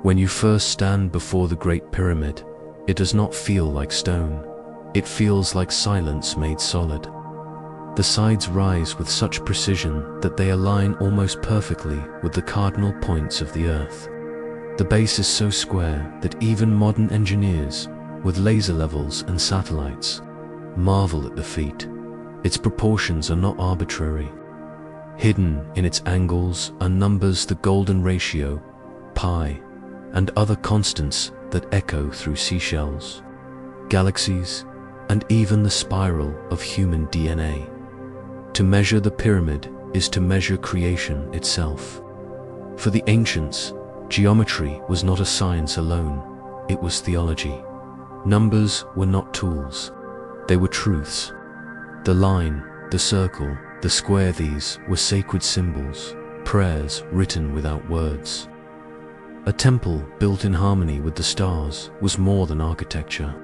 Speaker 1: When you first stand before the Great Pyramid, it does not feel like stone. It feels like silence made solid. The sides rise with such precision that they align almost perfectly with the cardinal points of the Earth. The base is so square that even modern engineers, with laser levels and satellites, marvel at the feat. Its proportions are not arbitrary. Hidden in its angles are numbers, the golden ratio, pi, and other constants that echo through seashells. galaxies, and even the spiral of human DNA. To measure the pyramid is to measure creation itself. For the ancients, geometry was not a science alone, it was theology. Numbers were not tools, they were truths. The line, the circle, the square, these were sacred symbols, prayers written without words. A temple built in harmony with the stars was more than architecture.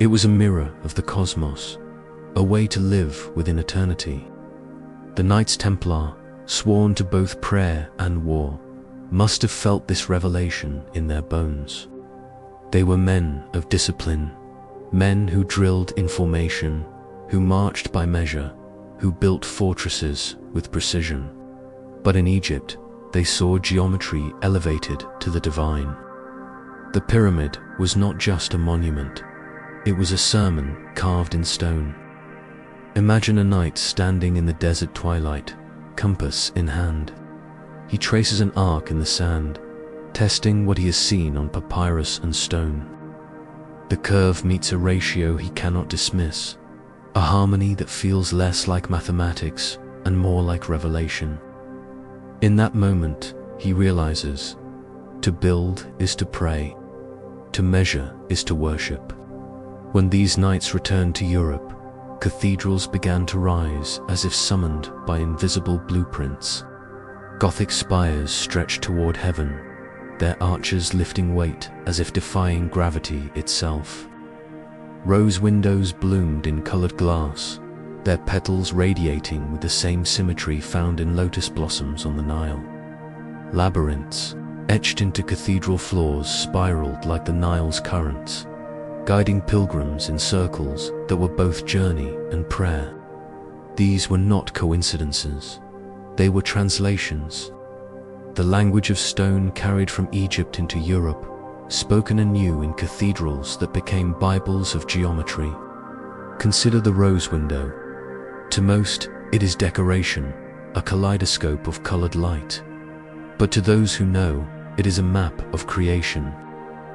Speaker 1: It was a mirror of the cosmos, a way to live within eternity. The Knights Templar, sworn to both prayer and war, must have felt this revelation in their bones. They were men of discipline, men who drilled in formation, who marched by measure, who built fortresses with precision. But in Egypt, they saw geometry elevated to the divine. The pyramid was not just a monument, it was a sermon carved in stone. Imagine a knight standing in the desert twilight, compass in hand. He traces an arc in the sand, testing what he has seen on papyrus and stone. The curve meets a ratio he cannot dismiss, a harmony that feels less like mathematics and more like revelation. In that moment, he realizes, to build is to pray, to measure is to worship. When these knights returned to Europe, cathedrals began to rise as if summoned by invisible blueprints. Gothic spires stretched toward heaven, their arches lifting weight as if defying gravity itself. Rose windows bloomed in colored glass, their petals radiating with the same symmetry found in lotus blossoms on the Nile. Labyrinths, etched into cathedral floors, spiraled like the Nile's currents, guiding pilgrims in circles that were both journey and prayer. These were not coincidences, they were translations. The language of stone carried from Egypt into Europe, spoken anew in cathedrals that became Bibles of geometry. Consider the rose window. To most, it is decoration, a kaleidoscope of colored light. But to those who know, it is a map of creation.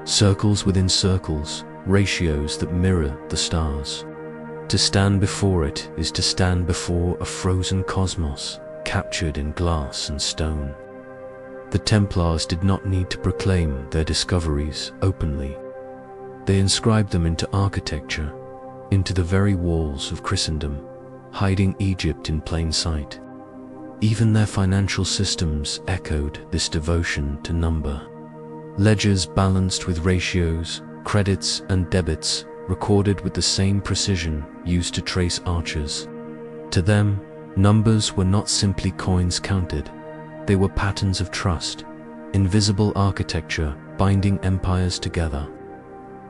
Speaker 1: Circles within circles, ratios that mirror the stars. To stand before it is to stand before a frozen cosmos, captured in glass and stone. The Templars did not need to proclaim their discoveries openly. They inscribed them into architecture, into the very walls of Christendom, hiding Egypt in plain sight. Even their financial systems echoed this devotion to number. Ledgers balanced with ratios, credits and debits recorded with the same precision used to trace arches. To them, numbers were not simply coins counted, they were patterns of trust, invisible architecture binding empires together.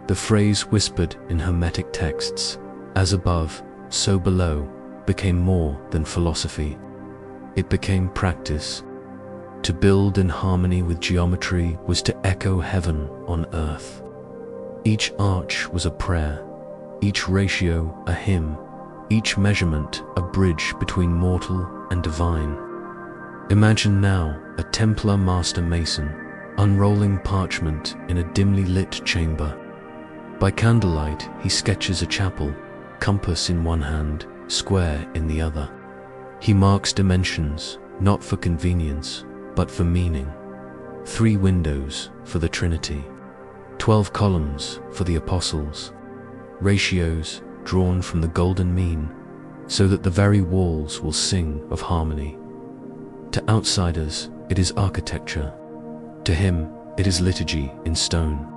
Speaker 1: The phrase whispered in Hermetic texts, as above, so below, became more than philosophy. It became practice. To build in harmony with geometry was to echo heaven on earth. Each arch was a prayer, each ratio a hymn, each measurement a bridge between mortal and divine. Imagine now a Templar master mason unrolling parchment in a dimly lit chamber. By candlelight, he sketches a chapel, compass in one hand, square in the other. He marks dimensions, not for convenience, but for meaning. 3 windows for the Trinity, 12 columns for the Apostles, ratios drawn from the golden mean, so that the very walls will sing of harmony. To outsiders, it is architecture. To him, it is liturgy in stone.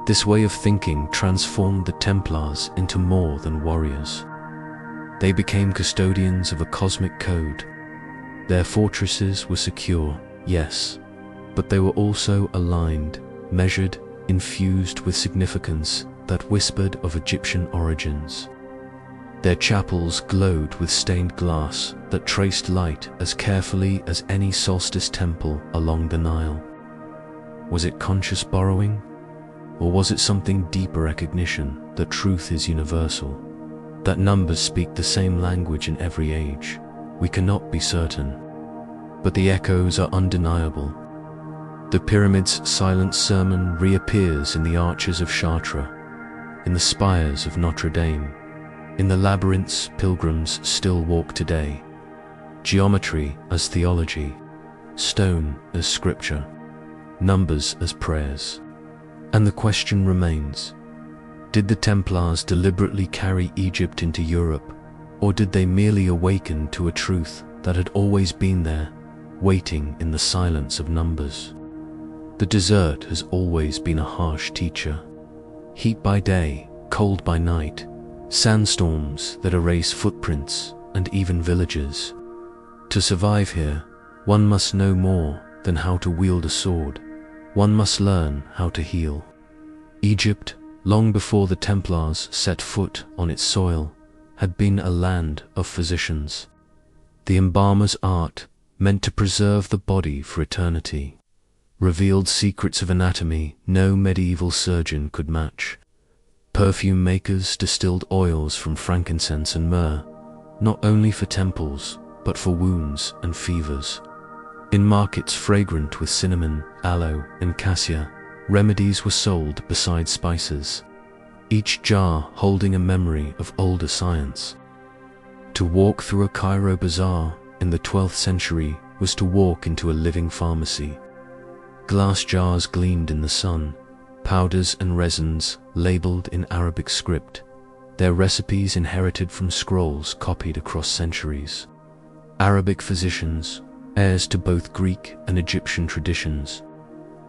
Speaker 1: This way of thinking transformed the Templars into more than warriors. They became custodians of a cosmic code. Their fortresses were secure, yes, but they were also aligned, measured, infused with significance that whispered of Egyptian origins. Their chapels glowed with stained glass that traced light as carefully as any solstice temple along the Nile. Was it conscious borrowing? Or was it something deeper, recognition that truth is universal, that numbers speak the same language in every age? We cannot be certain, but the echoes are undeniable. The pyramid's silent sermon reappears in the arches of Chartres. in the spires of Notre Dame, in the labyrinths pilgrims still walk today. Geometry as theology, stone as scripture, numbers as prayers. And the question remains, did the Templars deliberately carry Egypt into Europe, or did they merely awaken to a truth that had always been there, waiting in the silence of numbers? The desert has always been a harsh teacher. Heat by day, cold by night, sandstorms that erase footprints and even villages. To survive here, one must know more than how to wield a sword. One must learn how to heal. Egypt, long before the Templars set foot on its soil, had been a land of physicians. The embalmer's art, meant to preserve the body for eternity, revealed secrets of anatomy no medieval surgeon could match. Perfume makers distilled oils from frankincense and myrrh, not only for temples, but for wounds and fevers. In markets fragrant with cinnamon, aloe, and cassia, remedies were sold beside spices, each jar holding a memory of older science. To walk through a Cairo bazaar in the 12th century was to walk into a living pharmacy. Glass jars gleamed in the sun, powders and resins labeled in Arabic script, their recipes inherited from scrolls copied across centuries. Arabic physicians, heirs to both Greek and Egyptian traditions,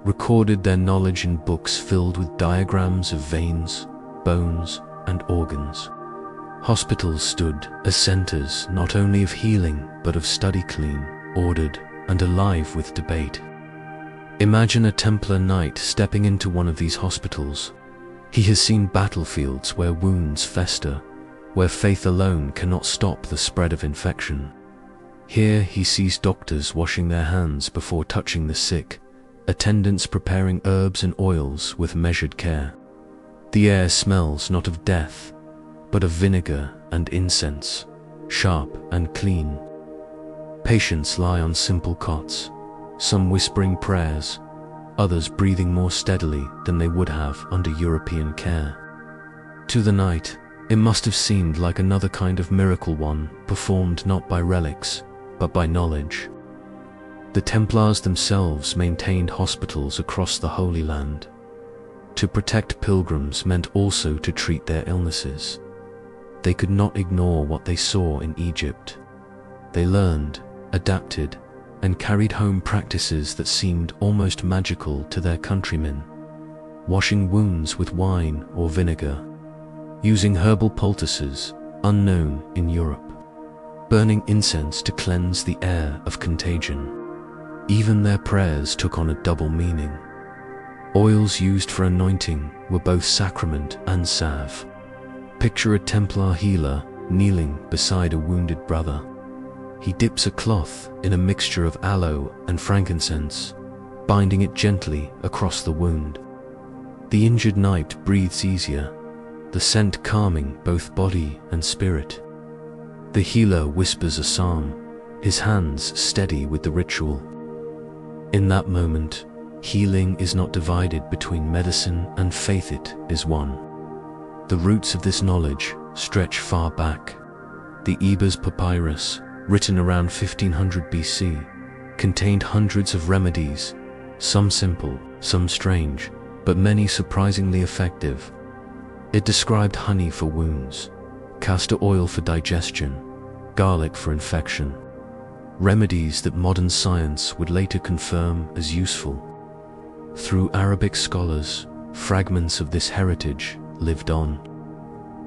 Speaker 1: recorded their knowledge in books filled with diagrams of veins, bones, and organs. Hospitals stood as centers not only of healing but of study, clean, ordered, and alive with debate. Imagine a Templar knight stepping into one of these hospitals. He has seen battlefields where wounds fester, where faith alone cannot stop the spread of infection. Here he sees doctors washing their hands before touching the sick, attendants preparing herbs and oils with measured care. The air smells not of death, but of vinegar and incense, sharp and clean. Patients lie on simple cots, some whispering prayers, others breathing more steadily than they would have under European care. To the knight, it must have seemed like another kind of miracle, one performed not by relics, but by knowledge. The Templars themselves maintained hospitals across the Holy Land. To protect pilgrims meant also to treat their illnesses. They could not ignore what they saw in Egypt. They learned, adapted, and carried home practices that seemed almost magical to their countrymen. Washing wounds with wine or vinegar, using herbal poultices unknown in Europe, burning incense to cleanse the air of contagion. Even their prayers took on a double meaning. Oils used for anointing were both sacrament and salve. Picture a Templar healer kneeling beside a wounded brother. He dips a cloth in a mixture of aloe and frankincense, binding it gently across the wound. The injured knight breathes easier, the scent calming both body and spirit. The healer whispers a psalm, his hands steady with the ritual. In that moment, healing is not divided between medicine and faith, it is one. The roots of this knowledge stretch far back. The Ebers Papyrus, written around 1500 BC, contained hundreds of remedies, some simple, some strange, but many surprisingly effective. It described honey for wounds, castor oil for digestion, garlic for infection, remedies that modern science would later confirm as useful. Through Arabic scholars, fragments of this heritage lived on,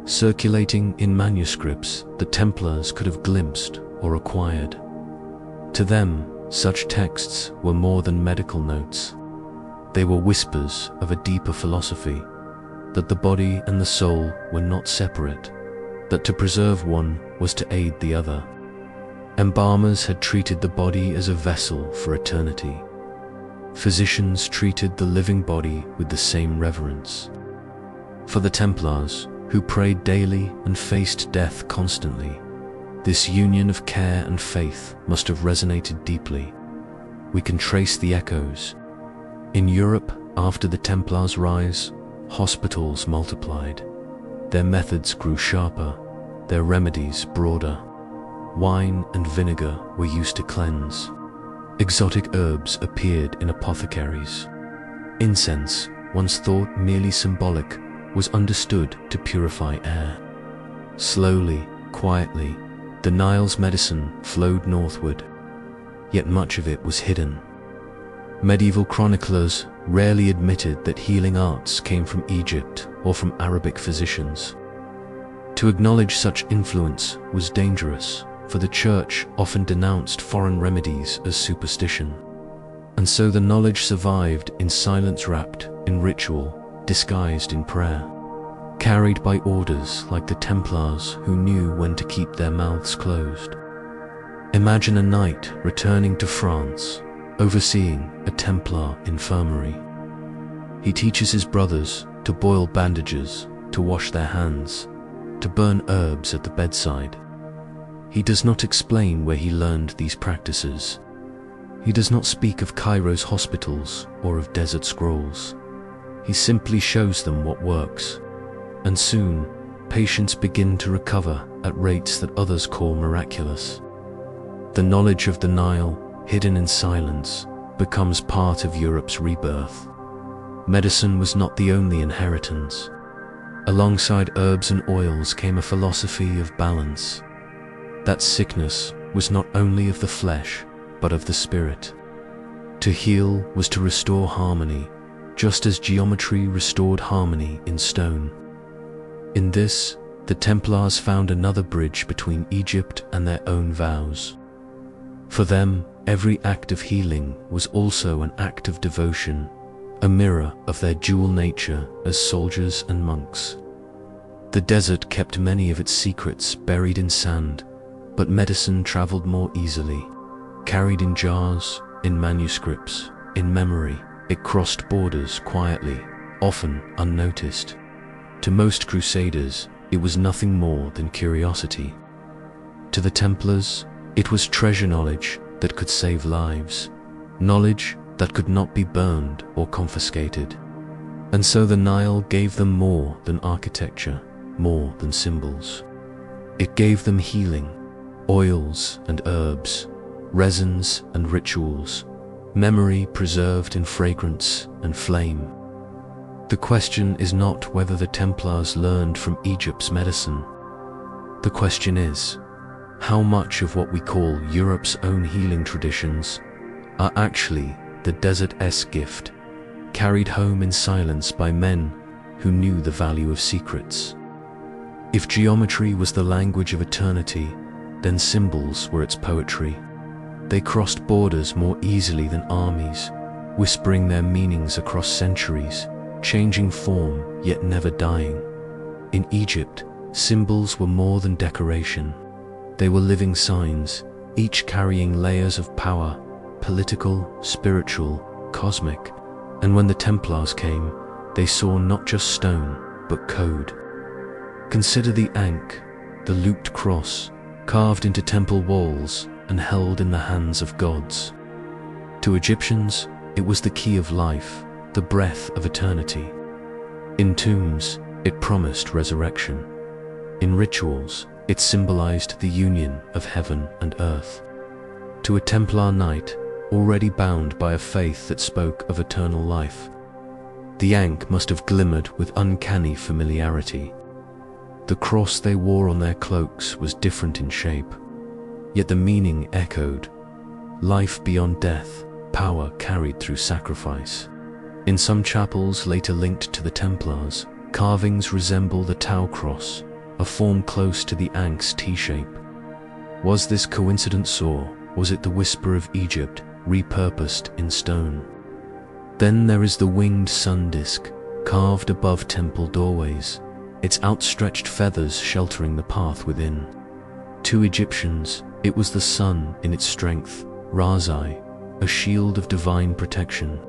Speaker 1: circulating in manuscripts that Templars could have glimpsed or acquired. To them, such texts were more than medical notes. They were whispers of a deeper philosophy, that the body and the soul were not separate, that to preserve one was to aid the other. Embalmers had treated the body as a vessel for eternity. Physicians treated the living body with the same reverence. For the Templars, who prayed daily and faced death constantly, this union of care and faith must have resonated deeply. We can trace the echoes. In Europe, after the Templars' rise, hospitals multiplied. Their methods grew sharper, their remedies broader. Wine and vinegar were used to cleanse. Exotic herbs appeared in apothecaries. Incense, once thought merely symbolic, was understood to purify air. Slowly, quietly, the Nile's medicine flowed northward, yet much of it was hidden. Medieval chroniclers rarely admitted that healing arts came from Egypt or from Arabic physicians. To acknowledge such influence was dangerous, for the Church often denounced foreign remedies as superstition. And so the knowledge survived in silence, wrapped in ritual, disguised in prayer, carried by orders like the Templars who knew when to keep their mouths closed. Imagine a knight returning to France, overseeing a Templar infirmary. He teaches his brothers to boil bandages, to wash their hands, to burn herbs at the bedside. He does not explain where he learned these practices. He does not speak of Cairo's hospitals or of desert scrolls. He simply shows them what works. And soon, patients begin to recover at rates that others call miraculous. The knowledge of the Nile, hidden in silence, becomes part of Europe's rebirth. Medicine was not the only inheritance. Alongside herbs and oils came a philosophy of balance. That sickness was not only of the flesh, but of the spirit. To heal was to restore harmony, just as geometry restored harmony in stone. In this, the Templars found another bridge between Egypt and their own vows. For them, every act of healing was also an act of devotion, a mirror of their dual nature as soldiers and monks. The desert kept many of its secrets buried in sand, but medicine traveled more easily. Carried in jars, in manuscripts, in memory, it crossed borders quietly, often unnoticed. To most crusaders, it was nothing more than curiosity. To the Templars, it was treasure knowledge that could save lives, knowledge that could not be burned or confiscated. And so the Nile gave them more than architecture, more than symbols. It gave them healing, oils and herbs, resins and rituals, memory preserved in fragrance and flame. The question is not whether the Templars learned from Egypt's medicine. The question is, how much of what we call Europe's own healing traditions are actually the desert-esque gift, carried home in silence by men who knew the value of secrets? If geometry was the language of eternity, then symbols were its poetry. They crossed borders more easily than armies, whispering their meanings across centuries, changing form yet never dying. In Egypt, symbols were more than decoration. They were living signs, each carrying layers of power, political, spiritual, cosmic. And when the Templars came, they saw not just stone, but code. Consider the Ankh, the looped cross, carved into temple walls and held in the hands of gods. To Egyptians, it was the key of life, the breath of eternity. In tombs, it promised resurrection. In rituals, it symbolized the union of heaven and earth. To a Templar knight, already bound by a faith that spoke of eternal life, the Ankh must have glimmered with uncanny familiarity. The cross they wore on their cloaks was different in shape, yet the meaning echoed. Life beyond death, power carried through sacrifice. In some chapels later linked to the Templars, carvings resemble the Tau cross, a form close to the Ankh's T-shape. Was this coincidence, or was it the whisper of Egypt repurposed in stone? Then there is the winged sun disk, carved above temple doorways, its outstretched feathers sheltering the path within. To Egyptians, it was the sun in its strength, Razai, a shield of divine protection.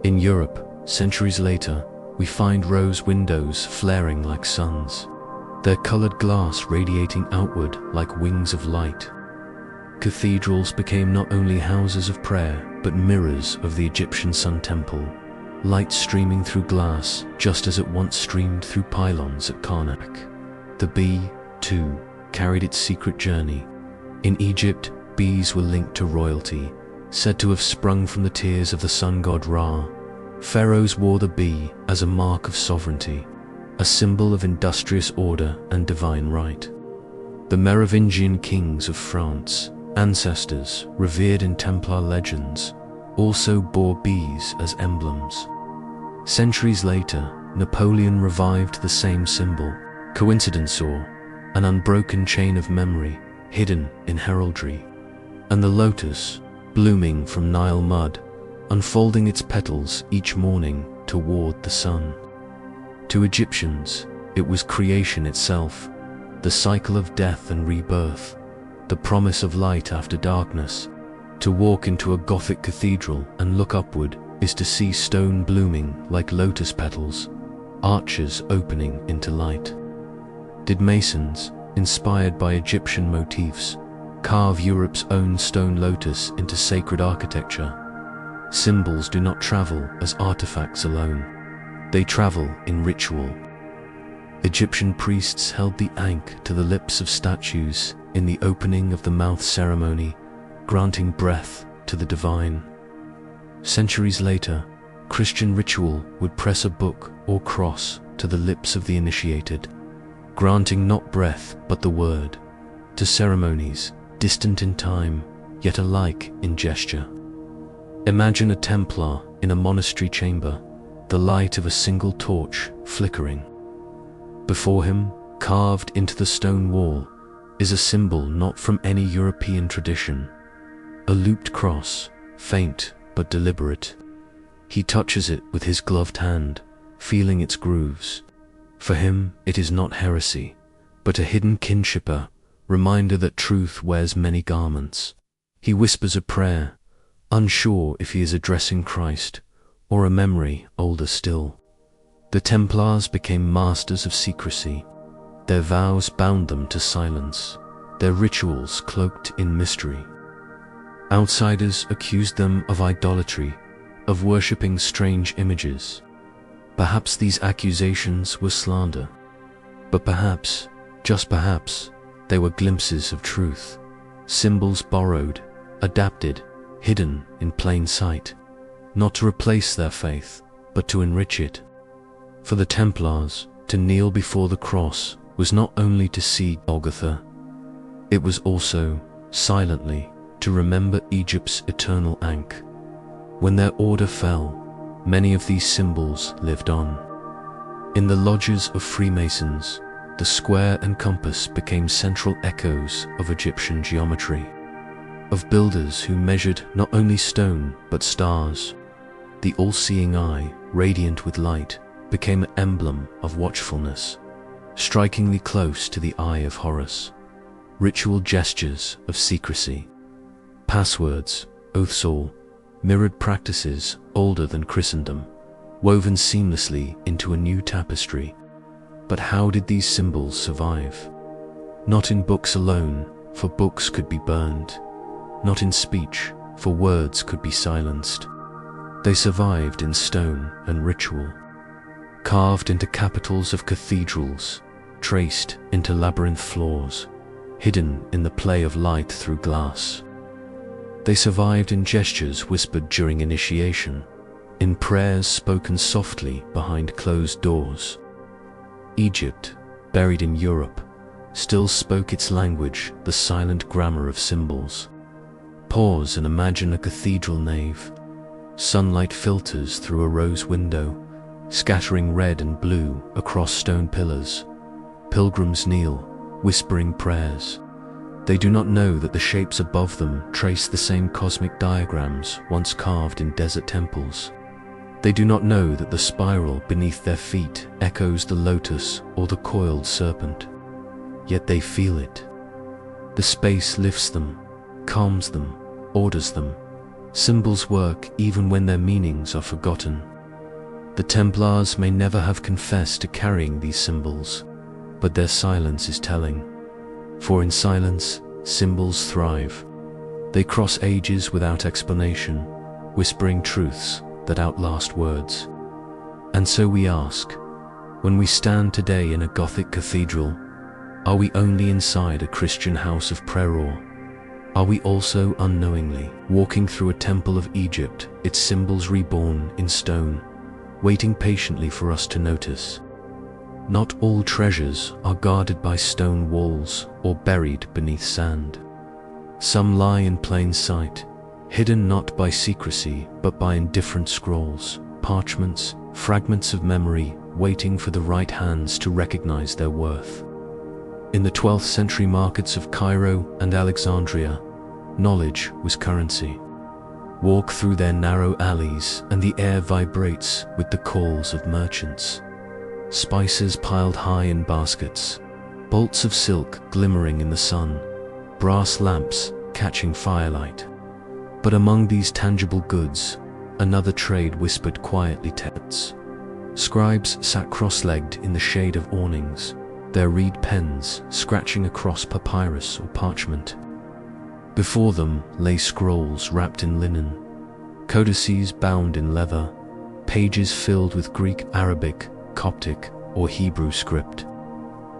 Speaker 1: In Europe, centuries later, we find rose windows flaring like suns, their colored glass radiating outward like wings of light. Cathedrals became not only houses of prayer, but mirrors of the Egyptian Sun Temple, light streaming through glass just as it once streamed through pylons at Karnak. The bee, too, carried its secret journey. In Egypt, bees were linked to royalty, said to have sprung from the tears of the sun god Ra. Pharaohs wore the bee as a mark of sovereignty, a symbol of industrious order and divine right. The Merovingian kings of France, ancestors revered in Templar legends, also bore bees as emblems. Centuries later, Napoleon revived the same symbol. Coincidence or an unbroken chain of memory hidden in heraldry? And the lotus, blooming from Nile mud, unfolding its petals each morning toward the sun. To Egyptians, it was creation itself, the cycle of death and rebirth, the promise of light after darkness. To walk into a Gothic cathedral and look upward is to see stone blooming like lotus petals, arches opening into light. Did masons, inspired by Egyptian motifs, carve Europe's own stone lotus into sacred architecture? Symbols do not travel as artifacts alone. They travel in ritual. Egyptian priests held the ankh to the lips of statues in the opening of the mouth ceremony, granting breath to the divine. Centuries later, Christian ritual would press a book or cross to the lips of the initiated, granting not breath but the word, to ceremonies distant in time, yet alike in gesture. Imagine a Templar in a monastery chamber, the light of a single torch flickering. Before him, carved into the stone wall, is a symbol not from any European tradition, a looped cross, faint but deliberate. He touches it with his gloved hand, feeling its grooves. For him, it is not heresy, but a hidden kinshipper, reminder that truth wears many garments. He whispers a prayer, unsure if he is addressing Christ or a memory older still. The Templars became masters of secrecy. Their vows bound them to silence, their rituals cloaked in mystery. Outsiders accused them of idolatry, of worshipping strange images. Perhaps these accusations were slander, but perhaps, just perhaps, they were glimpses of truth, symbols borrowed, adapted, hidden in plain sight, not to replace their faith, but to enrich it. For the Templars, to kneel before the cross was not only to see Golgotha, it was also, silently, to remember Egypt's eternal ankh. When their order fell, many of these symbols lived on. In the lodges of Freemasons, the square and compass became central echoes of Egyptian geometry, of builders who measured not only stone but stars. The all-seeing eye, radiant with light, became an emblem of watchfulness, strikingly close to the eye of Horus. Ritual gestures of secrecy, passwords, oaths all, mirrored practices older than Christendom, woven seamlessly into a new tapestry. But how did these symbols survive? Not in books alone, for books could be burned. Not in speech, for words could be silenced. They survived in stone and ritual, carved into capitals of cathedrals, traced into labyrinth floors, hidden in the play of light through glass. They survived in gestures whispered during initiation, in prayers spoken softly behind closed doors. Egypt, buried in Europe, still spoke its language, the silent grammar of symbols. Pause and imagine a cathedral nave. Sunlight filters through a rose window, scattering red and blue across stone pillars. Pilgrims kneel, whispering prayers. They do not know that the shapes above them trace the same cosmic diagrams once carved in desert temples. They do not know that the spiral beneath their feet echoes the lotus or the coiled serpent. Yet they feel it. The space lifts them, calms them, orders them. Symbols work even when their meanings are forgotten. The Templars may never have confessed to carrying these symbols, but their silence is telling. For in silence, symbols thrive. They cross ages without explanation, whispering truths that outlast words. And so we ask, when we stand today in a Gothic cathedral, are we only inside a Christian house of prayer, or are we also unknowingly walking through a temple of Egypt, its symbols reborn in stone, waiting patiently for us to notice? Not all treasures are guarded by stone walls or buried beneath sand. Some lie in plain sight, hidden not by secrecy but by indifferent scrolls, parchments, fragments of memory waiting for the right hands to recognize their worth. In the 12th century markets of Cairo and Alexandria, knowledge was currency. Walk through their narrow alleys and the air vibrates with the calls of merchants. Spices piled high in baskets, bolts of silk glimmering in the sun, brass lamps catching firelight. But among these tangible goods, another trade whispered quietly texts. Scribes sat cross-legged in the shade of awnings, their reed pens scratching across papyrus or parchment. Before them lay scrolls wrapped in linen, codices bound in leather, pages filled with Greek, Arabic, Coptic, or Hebrew script.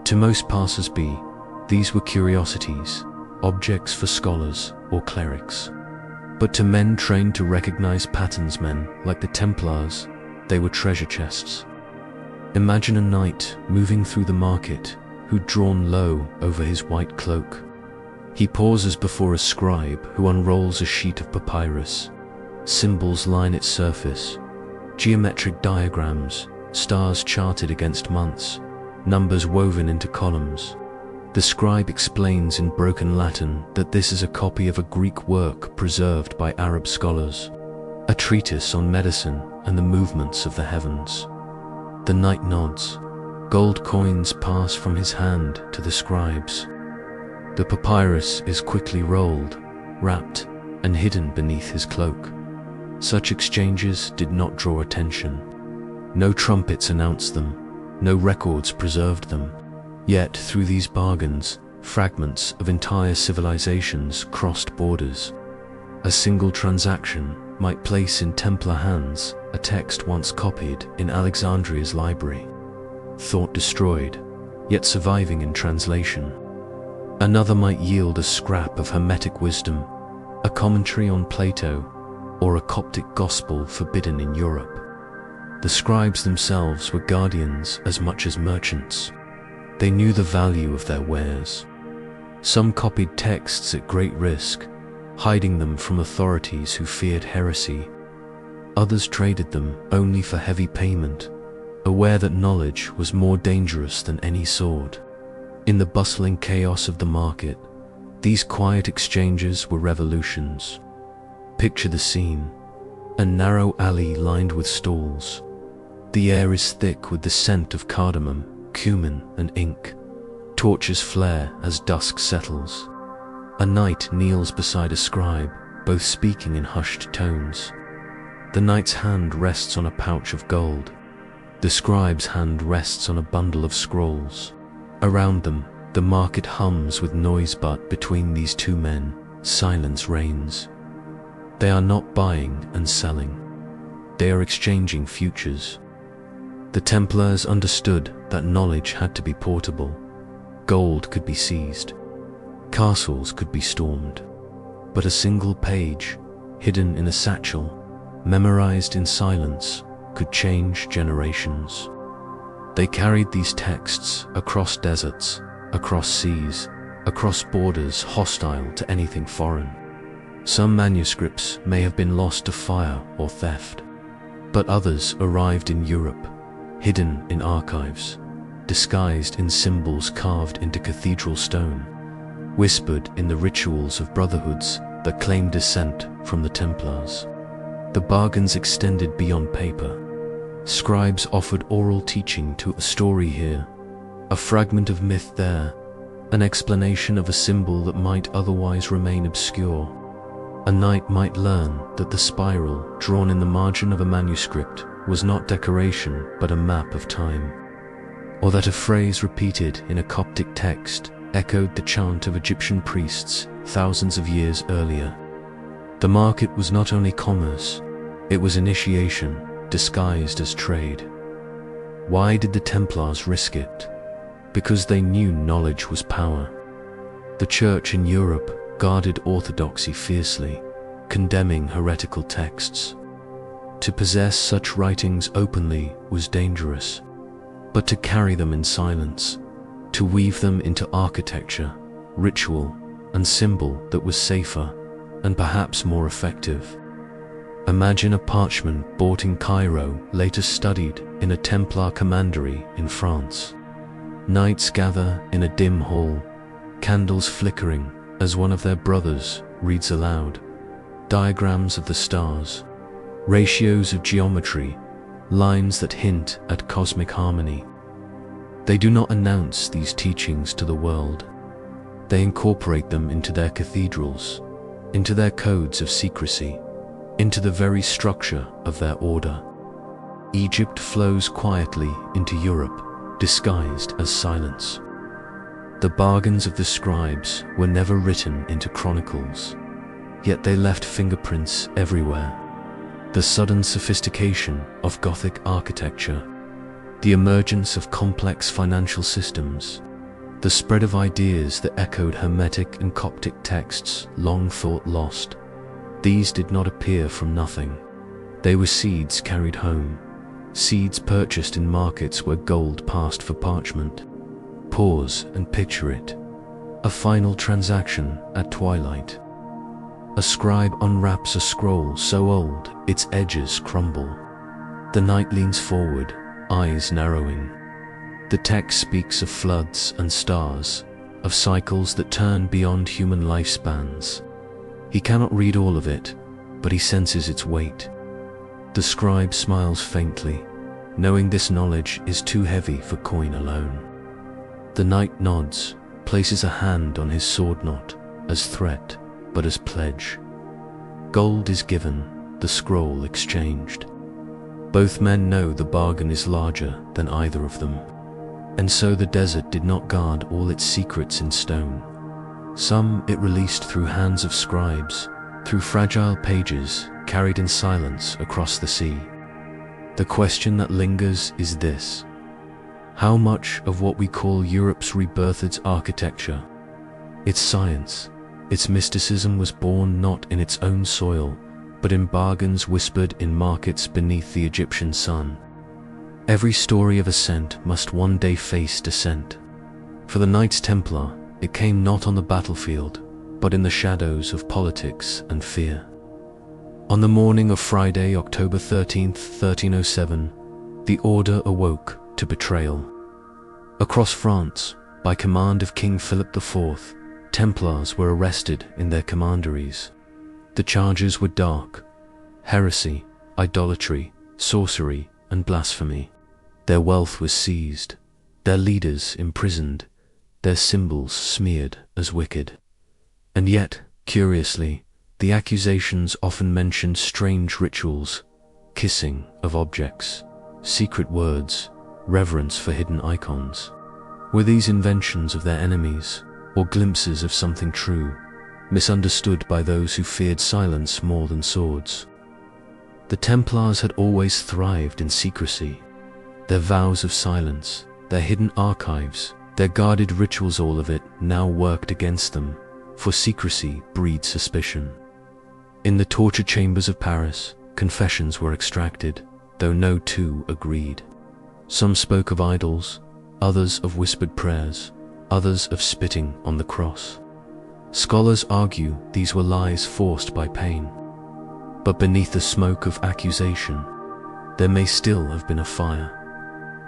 Speaker 1: To most passers-by, these were curiosities, objects for scholars or clerics. But to men trained to recognize patterns, men like the Templars, they were treasure chests. Imagine a knight moving through the market who'd drawn low over his white cloak. He pauses before a scribe who unrolls a sheet of papyrus. Symbols line its surface, geometric diagrams, stars charted against months, numbers woven into columns. The scribe explains in broken Latin that this is a copy of a Greek work preserved by Arab scholars, a treatise on medicine and the movements of the heavens. The knight nods. Gold coins pass from his hand to the scribes. The papyrus is quickly rolled, wrapped, and hidden beneath his cloak. Such exchanges did not draw attention. No trumpets announced them, no records preserved them. Yet through these bargains, fragments of entire civilizations crossed borders. A single transaction might place in Templar hands a text once copied in Alexandria's library, thought destroyed, yet surviving in translation. Another might yield a scrap of Hermetic wisdom, a commentary on Plato, or a Coptic gospel forbidden in Europe. The scribes themselves were guardians as much as merchants. They knew the value of their wares. Some copied texts at great risk, hiding them from authorities who feared heresy. Others traded them only for heavy payment, aware that knowledge was more dangerous than any sword. In the bustling chaos of the market, these quiet exchanges were revolutions. Picture the scene: a narrow alley lined with stalls. The air is thick with the scent of cardamom, cumin, and ink. Torches flare as dusk settles. A knight kneels beside a scribe, both speaking in hushed tones. The knight's hand rests on a pouch of gold. The scribe's hand rests on a bundle of scrolls. Around them, the market hums with noise, but between these two men, silence reigns. They are not buying and selling. They are exchanging futures. The Templars understood that knowledge had to be portable. Gold could be seized. Castles could be stormed. But a single page, hidden in a satchel, memorized in silence, could change generations. They carried these texts across deserts, across seas, across borders hostile to anything foreign. Some manuscripts may have been lost to fire or theft, but others arrived in Europe, hidden in archives, disguised in symbols carved into cathedral stone, whispered in the rituals of brotherhoods that claimed descent from the Templars. The bargains extended beyond paper. Scribes offered oral teaching to a story here, a fragment of myth there, an explanation of a symbol that might otherwise remain obscure. A knight might learn that the spiral drawn in the margin of a manuscript was not decoration but a map of time, or that a phrase repeated in a Coptic text echoed the chant of Egyptian priests thousands of years earlier. The market was not only commerce, it was initiation disguised as trade. Why did the Templars risk it? Because they knew knowledge was power. The Church in Europe guarded orthodoxy fiercely, condemning heretical texts. To possess such writings openly was dangerous, but to carry them in silence, to weave them into architecture, ritual, and symbol that was safer and perhaps more effective. Imagine a parchment bought in Cairo, later studied in a Templar commandery in France. Knights gather in a dim hall, candles flickering as one of their brothers reads aloud. Diagrams of the stars, ratios of geometry, lines that hint at cosmic harmony. They do not announce these teachings to the world. They incorporate them into their cathedrals, into their codes of secrecy, into the very structure of their order. Egypt flows quietly into Europe, disguised as silence. The bargains of the scribes were never written into chronicles, yet they left fingerprints everywhere. The sudden sophistication of Gothic architecture, the emergence of complex financial systems, the spread of ideas that echoed Hermetic and Coptic texts long thought lost. These did not appear from nothing. They were seeds carried home, seeds purchased in markets where gold passed for parchment. Pause and picture it. A final transaction at twilight. A scribe unwraps a scroll so old its edges crumble. The knight leans forward, eyes narrowing. The text speaks of floods and stars, of cycles that turn beyond human lifespans. He cannot read all of it, but he senses its weight. The scribe smiles faintly, knowing this knowledge is too heavy for coin alone. The knight nods, places a hand on his sword knot, as threat, but as pledge. Gold is given, the scroll exchanged. Both men know the bargain is larger than either of them. And so the desert did not guard all its secrets in stone. Some it released through hands of scribes, through fragile pages carried in silence across the sea. The question that lingers is this: how much of what we call Europe's rebirthed architecture, its science, its mysticism was born not in its own soil, but in bargains whispered in markets beneath the Egyptian sun? Every story of ascent must one day face descent. For the Knights Templar, it came not on the battlefield, but in the shadows of politics and fear. On the morning of Friday, October 13th, 1307, the order awoke to betrayal. Across France, by command of King Philip IV, Templars were arrested in their commanderies. The charges were dark: heresy, idolatry, sorcery, and blasphemy. Their wealth was seized, their leaders imprisoned, their symbols smeared as wicked. And yet, curiously, the accusations often mentioned strange rituals, kissing of objects, secret words, reverence for hidden icons. Were these inventions of their enemies, or glimpses of something true, misunderstood by those who feared silence more than swords? The Templars had always thrived in secrecy. Their vows of silence, their hidden archives, their guarded rituals, all of it now worked against them, for secrecy breeds suspicion. In the torture chambers of Paris, confessions were extracted, though no two agreed. Some spoke of idols, others of whispered prayers, others of spitting on the cross. Scholars argue these were lies forced by pain. But beneath the smoke of accusation, there may still have been a fire.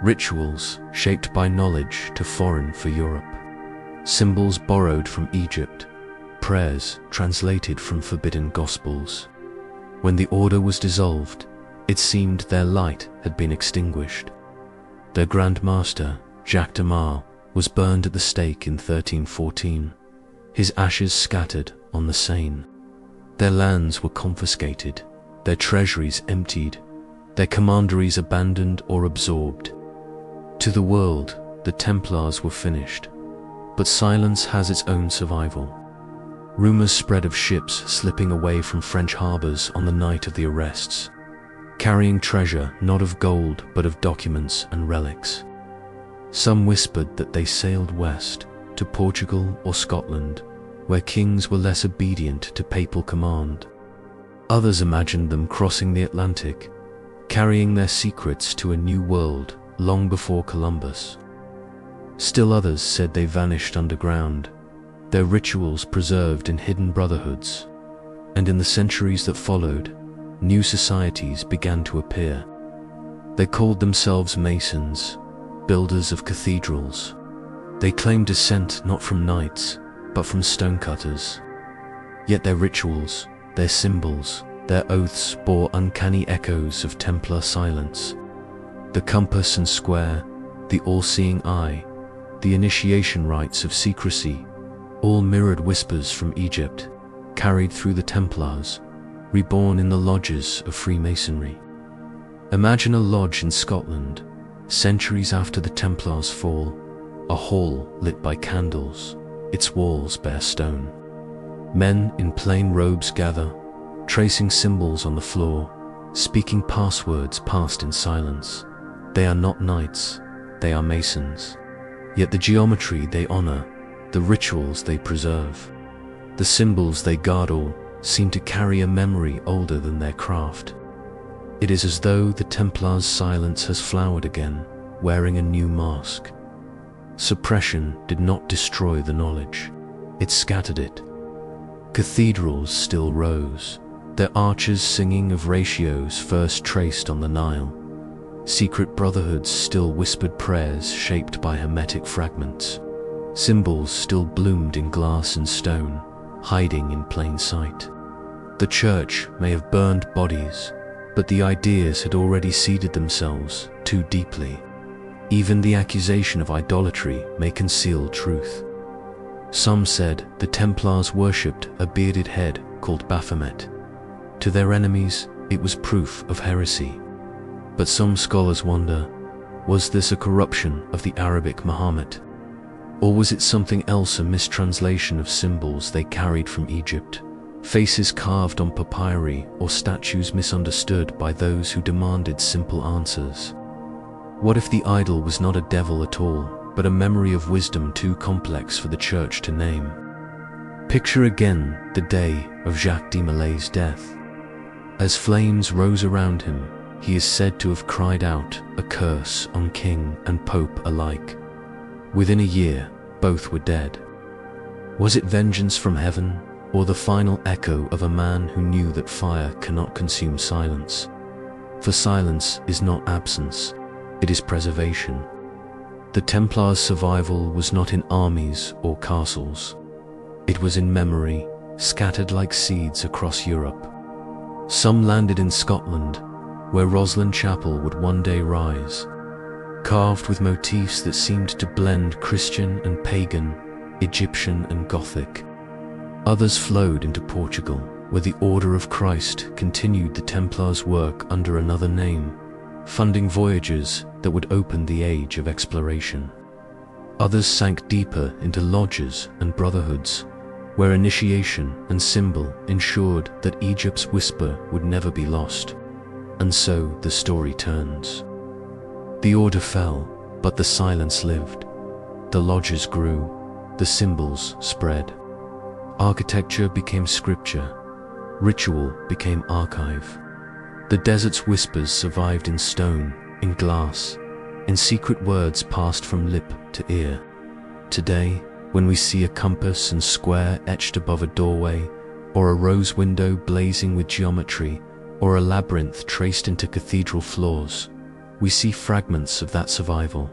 Speaker 1: Rituals shaped by knowledge too foreign for Europe. Symbols borrowed from Egypt. Prayers translated from forbidden gospels. When the order was dissolved, it seemed their light had been extinguished. Their Grand Master, Jacques de Mar, was burned at the stake in 1314, his ashes scattered on the Seine. Their lands were confiscated, their treasuries emptied, their commanderies abandoned or absorbed. To the world, the Templars were finished, but silence has its own survival. Rumors spread of ships slipping away from French harbors on the night of the arrests. carrying treasure not of gold but of documents and relics. Some whispered that they sailed west to Portugal or Scotland, where kings were less obedient to papal command. Others imagined them crossing the Atlantic, carrying their secrets to a new world long before Columbus. Still others said they vanished underground, their rituals preserved in hidden brotherhoods. And in the centuries that followed, new societies began to appear. They called themselves Masons, builders of cathedrals. They claimed descent not from knights, but from stonecutters. Yet their rituals, their symbols, their oaths bore uncanny echoes of Templar silence. The compass and square, the all-seeing eye, the initiation rites of secrecy, all mirrored whispers from Egypt, carried through the Templars, reborn in the lodges of Freemasonry. Imagine a lodge in Scotland, centuries after the Templars' fall, a hall lit by candles, its walls bare stone. Men in plain robes gather, tracing symbols on the floor, speaking passwords passed in silence. They are not knights, they are Masons. Yet the geometry they honor, the rituals they preserve, the symbols they guard all seem to carry a memory older than their craft. It is as though the Templars' silence has flowered again, wearing a new mask. Suppression did not destroy the knowledge, it scattered it. Cathedrals still rose, their arches singing of ratios first traced on the Nile. Secret brotherhoods still whispered prayers shaped by hermetic fragments. Symbols still bloomed in glass and stone, hiding in plain sight. The church may have burned bodies, but the ideas had already seeded themselves too deeply. Even the accusation of idolatry may conceal truth. Some said the Templars worshipped a bearded head called Baphomet. To their enemies, it was proof of heresy. But some scholars wonder, was this a corruption of the Arabic Muhammad? Or was it something else, a mistranslation of symbols they carried from Egypt? Faces carved on papyri or statues misunderstood by those who demanded simple answers? What if the idol was not a devil at all, but a memory of wisdom too complex for the church to name? Picture again the day of Jacques de Malay's death. As flames rose around him, he is said to have cried out a curse on king and pope alike. Within a year, both were dead. Was it vengeance from heaven, or the final echo of a man who knew that fire cannot consume silence? For silence is not absence, it is preservation. The Templars' survival was not in armies or castles. It was in memory, scattered like seeds across Europe. Some landed in Scotland, where Roslin Chapel would one day rise, carved with motifs that seemed to blend Christian and pagan, Egyptian and Gothic. Others flowed into Portugal, where the Order of Christ continued the Templars' work under another name, funding voyages that would open the age of exploration. Others sank deeper into lodges and brotherhoods, where initiation and symbol ensured that Egypt's whisper would never be lost. And so the story turns. The order fell, but the silence lived. The lodges grew, the symbols spread. Architecture became scripture, ritual became archive. The desert's whispers survived in stone, in glass, in secret words passed from lip to ear. Today, when we see a compass and square etched above a doorway, or a rose window blazing with geometry, or a labyrinth traced into cathedral floors, we see fragments of that survival.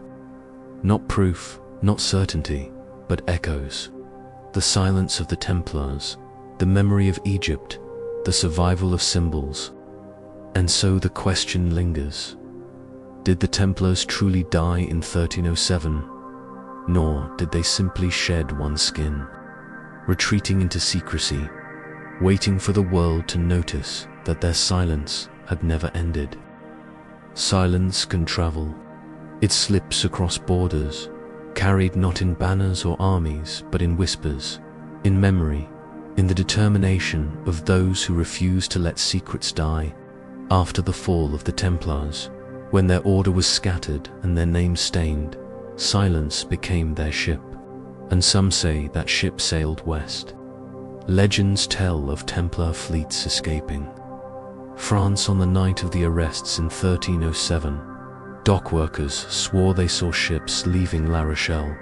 Speaker 1: Not proof, not certainty, but echoes. The silence of the Templars, the memory of Egypt, the survival of symbols. And so the question lingers. Did the Templars truly die in 1307? Nor did they simply shed one skin, retreating into secrecy, waiting for the world to notice that their silence had never ended. Silence can travel. It slips across borders, carried not in banners or armies, but in whispers, in memory, in the determination of those who refuse to let secrets die. After the fall of the Templars, when their order was scattered and their names stained, silence became their ship, and some say that ship sailed west. Legends tell of Templar fleets escaping. France on the night of the arrests in 1307, dockworkers swore they saw ships leaving La Rochelle,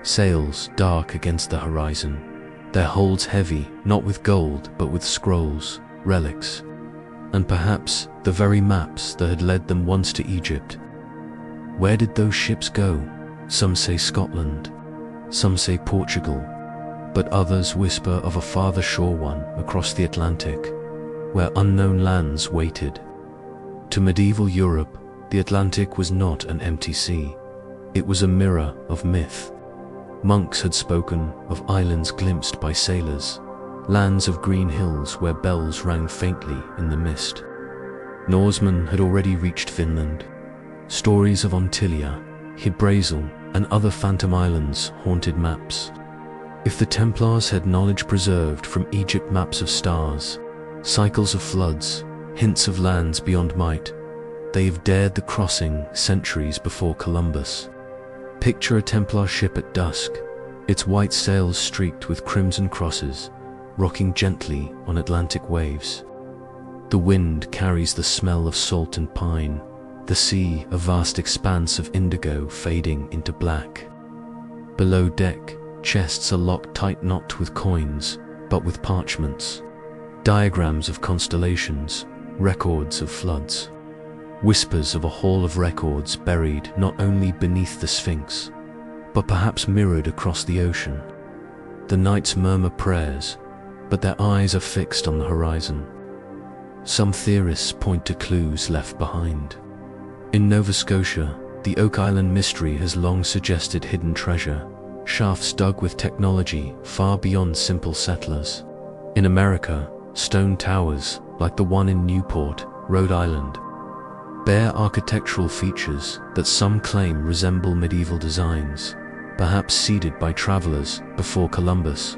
Speaker 1: sails dark against the horizon, their holds heavy not with gold but with scrolls, relics, and perhaps the very maps that had led them once to Egypt. Where did those ships go? Some say Scotland, some say Portugal, but others whisper of a farther shore one across the Atlantic, where unknown lands waited. To medieval Europe, the Atlantic was not an empty sea. It was a mirror of myth. Monks had spoken of islands glimpsed by sailors, lands of green hills where bells rang faintly in the mist. Norsemen had already reached Finland. Stories of Antillia, Hebraisal, and other phantom islands haunted maps. If the Templars had knowledge preserved from Egypt maps of stars, cycles of floods, hints of lands beyond might, they have dared the crossing centuries before Columbus. Picture a Templar ship at dusk, its white sails streaked with crimson crosses, rocking gently on Atlantic waves. The wind carries the smell of salt and pine, the sea a vast expanse of indigo fading into black. Below deck, chests are locked tight not with coins, but with parchments, diagrams of constellations, records of floods. Whispers of a hall of records buried not only beneath the Sphinx, but perhaps mirrored across the ocean. The knights murmur prayers, but their eyes are fixed on the horizon. Some theorists point to clues left behind. In Nova Scotia, the Oak Island mystery has long suggested hidden treasure, shafts dug with technology far beyond simple settlers. In America, stone towers, like the one in Newport, Rhode Island, bear architectural features that some claim resemble medieval designs, perhaps seeded by travelers before Columbus.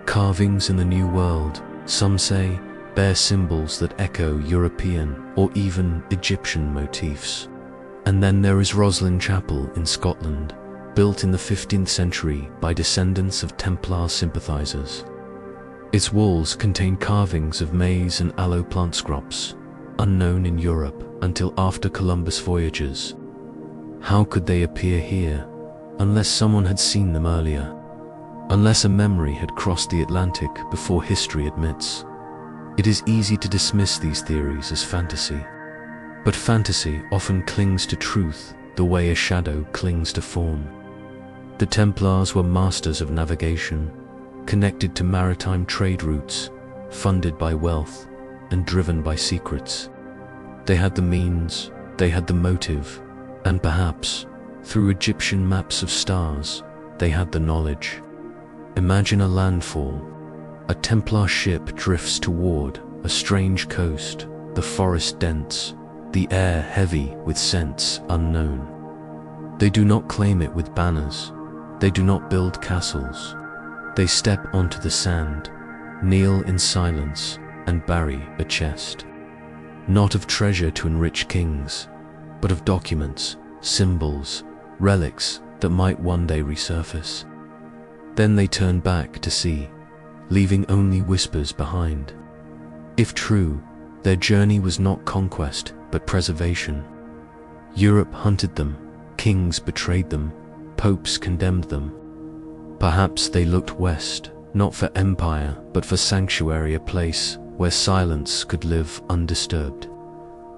Speaker 1: Carvings in the New World, some say, bear symbols that echo European or even Egyptian motifs. And then there is Roslin Chapel in Scotland, built in the 15th century by descendants of Templar sympathizers. Its walls contain carvings of maize and aloe plant scrops, unknown in Europe until after Columbus' voyages. How could they appear here, unless someone had seen them earlier? Unless a memory had crossed the Atlantic before history admits. It is easy to dismiss these theories as fantasy, but fantasy often clings to truth the way a shadow clings to form. The Templars were masters of navigation, connected to maritime trade routes, funded by wealth, and driven by secrets. They had the means, they had the motive, and perhaps, through Egyptian maps of stars, they had the knowledge. Imagine a landfall. A Templar ship drifts toward a strange coast, the forest dense, the air heavy with scents unknown. They do not claim it with banners. They do not build castles. They step onto the sand, kneel in silence, and bury a chest. Not of treasure to enrich kings, but of documents, symbols, relics that might one day resurface. Then they turn back to sea, leaving only whispers behind. If true, their journey was not conquest, but preservation. Europe hunted them, kings betrayed them, popes condemned them. Perhaps they looked west, not for empire, but for sanctuary, a place where silence could live undisturbed,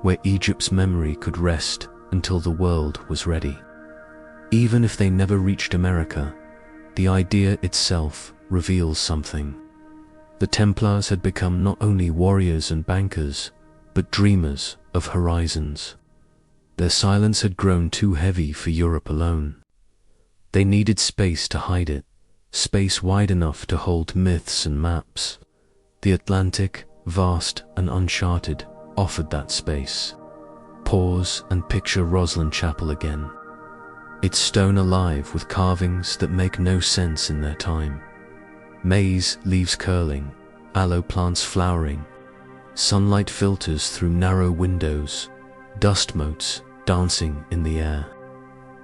Speaker 1: where Egypt's memory could rest until the world was ready. Even if they never reached America, the idea itself reveals something. The Templars had become not only warriors and bankers, but dreamers of horizons. Their silence had grown too heavy for Europe alone. They needed space to hide it, space wide enough to hold myths and maps. The Atlantic, vast and uncharted, offered that space. Pause and picture Roslin Chapel again. Its stone alive with carvings that make no sense in their time. Maize leaves curling, aloe plants flowering, Sunlight filters through narrow windows, dust motes dancing in the air.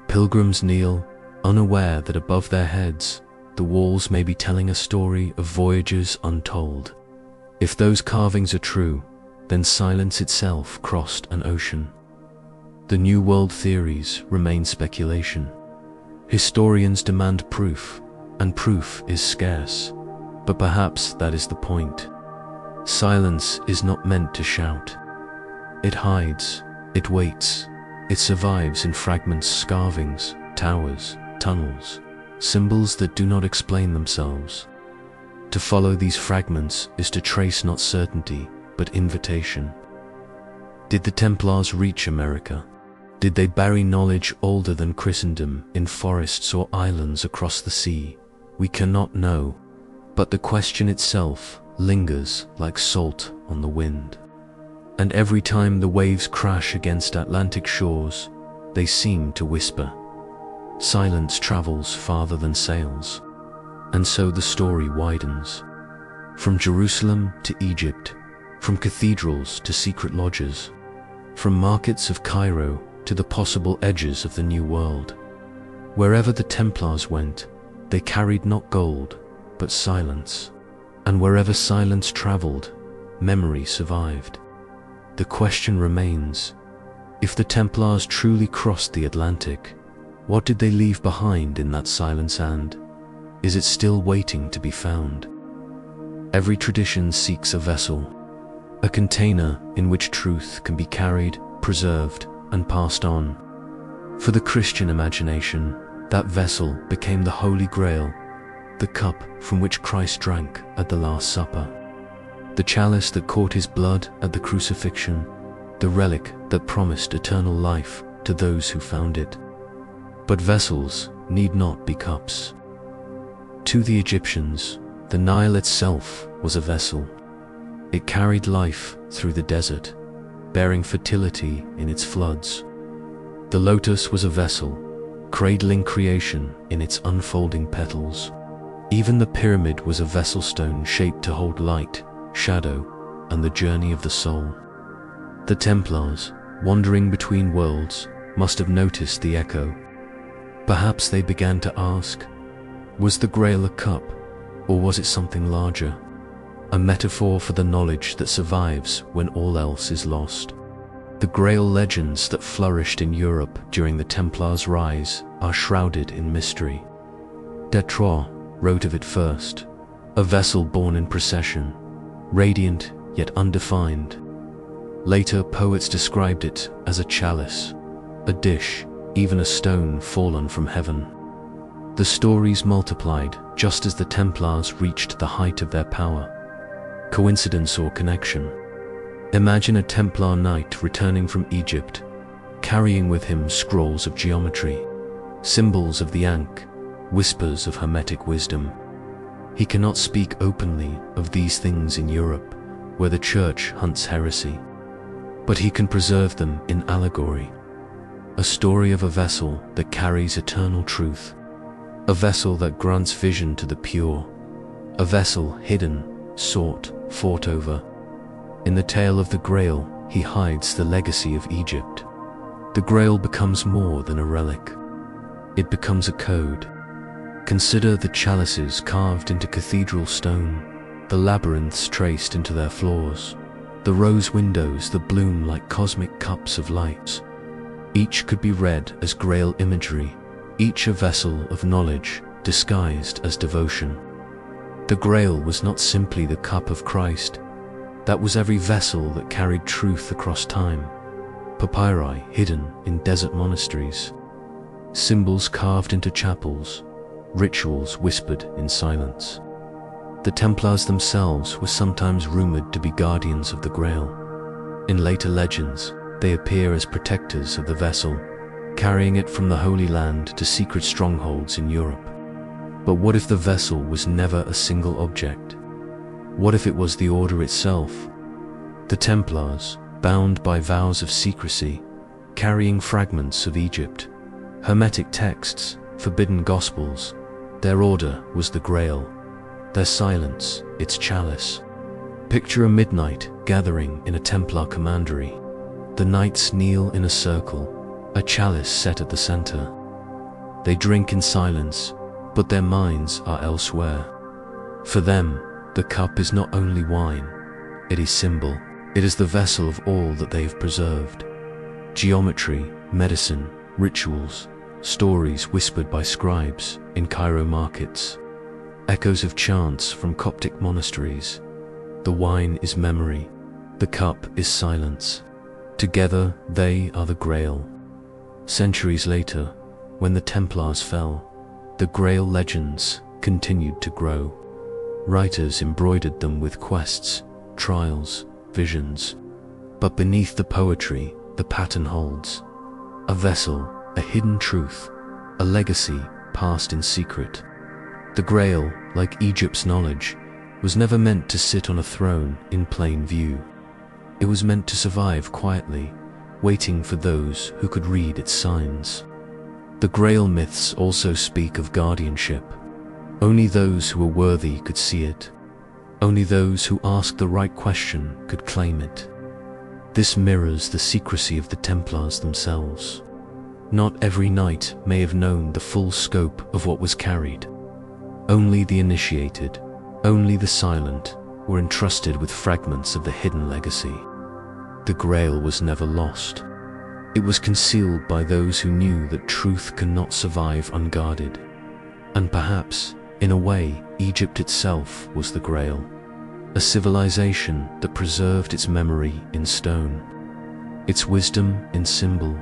Speaker 1: Pilgrims kneel, unaware that above their heads, the walls may be telling a story of voyages untold. If those carvings are true, then silence itself crossed an ocean. The New World theories remain speculation. Historians demand proof, and proof is scarce. But perhaps that is the point. Silence is not meant to shout. It hides, it waits, it survives in fragments, carvings, towers, tunnels, symbols that do not explain themselves. To follow these fragments is to trace not certainty, but invitation. Did the Templars reach America? Did they bury knowledge older than Christendom in forests or islands across the sea? We cannot know, but the question itself lingers like salt on the wind. And every time the waves crash against Atlantic shores, they seem to whisper. Silence travels farther than sails, and so the story widens. From Jerusalem to Egypt, from cathedrals to secret lodges, from markets of Cairo to the possible edges of the New World. Wherever the Templars went, they carried not gold, but silence. And wherever silence traveled, memory survived. The question remains, if the Templars truly crossed the Atlantic, what did they leave behind in that silence, and is it still waiting to be found? Every tradition seeks a vessel, a container in which truth can be carried, preserved, and passed on. For the Christian imagination, that vessel became the Holy Grail, the cup from which Christ drank at the Last Supper, the chalice that caught his blood at the crucifixion, the relic that promised eternal life to those who found it. But vessels need not be cups. To the Egyptians, the Nile itself was a vessel. It carried life through the desert, bearing fertility in its floods. The lotus was a vessel, cradling creation in its unfolding petals. Even the pyramid was a vessel stone shaped to hold light, shadow, and the journey of the soul. The Templars, wandering between worlds, must have noticed the echo. Perhaps they began to ask, was the Grail a cup, or was it something larger? A metaphor for the knowledge that survives when all else is lost. The Grail legends that flourished in Europe during the Templars' rise are shrouded in mystery. Detroit wrote of it first, a vessel borne in procession, radiant yet undefined. Later poets described it as a chalice, a dish, even a stone fallen from heaven. The stories multiplied just as the Templars reached the height of their power. Coincidence or connection? Imagine a Templar knight returning from Egypt, carrying with him scrolls of geometry, symbols of the Ankh, whispers of hermetic wisdom. He cannot speak openly of these things in Europe, where the Church hunts heresy, but he can preserve them in allegory. A story of a vessel that carries eternal truth, a vessel that grants vision to the pure, a vessel hidden, sought, fought over. In the tale of the Grail, he hides the legacy of Egypt. The Grail becomes more than a relic. It becomes a code. Consider the chalices carved into cathedral stone, the labyrinths traced into their floors, the rose windows that bloom like cosmic cups of light. Each could be read as Grail imagery, each a vessel of knowledge disguised as devotion. The Grail was not simply the cup of Christ. That was every vessel that carried truth across time. Papyri hidden in desert monasteries, symbols carved into chapels, rituals whispered in silence. The Templars themselves were sometimes rumored to be guardians of the Grail. In later legends, they appear as protectors of the vessel, carrying it from the Holy Land to secret strongholds in Europe. But what if the vessel was never a single object? What if it was the order itself? The Templars, bound by vows of secrecy, carrying fragments of Egypt, hermetic texts, forbidden gospels, their order was the Grail, their silence its chalice. Picture a midnight gathering in a Templar commandery. The knights kneel in a circle, a chalice set at the center. They drink in silence, but their minds are elsewhere. For them, the cup is not only wine, it is symbol. It is the vessel of all that they have preserved. Geometry, medicine, rituals, stories whispered by scribes in Cairo markets, echoes of chants from Coptic monasteries. The wine is memory, the cup is silence. Together they are the Grail. Centuries later, when the Templars fell, the Grail legends continued to grow. Writers embroidered them with quests, trials, visions. But beneath the poetry, the pattern holds. A vessel, a hidden truth, a legacy passed in secret. The Grail, like Egypt's knowledge, was never meant to sit on a throne in plain view. It was meant to survive quietly, waiting for those who could read its signs. The Grail myths also speak of guardianship. Only those who were worthy could see it. Only those who asked the right question could claim it. This mirrors the secrecy of the Templars themselves. Not every knight may have known the full scope of what was carried. Only the initiated, only the silent, were entrusted with fragments of the hidden legacy. The Grail was never lost. It was concealed by those who knew that truth cannot survive unguarded. And perhaps, in a way, Egypt itself was the Grail, a civilization that preserved its memory in stone, its wisdom in symbol,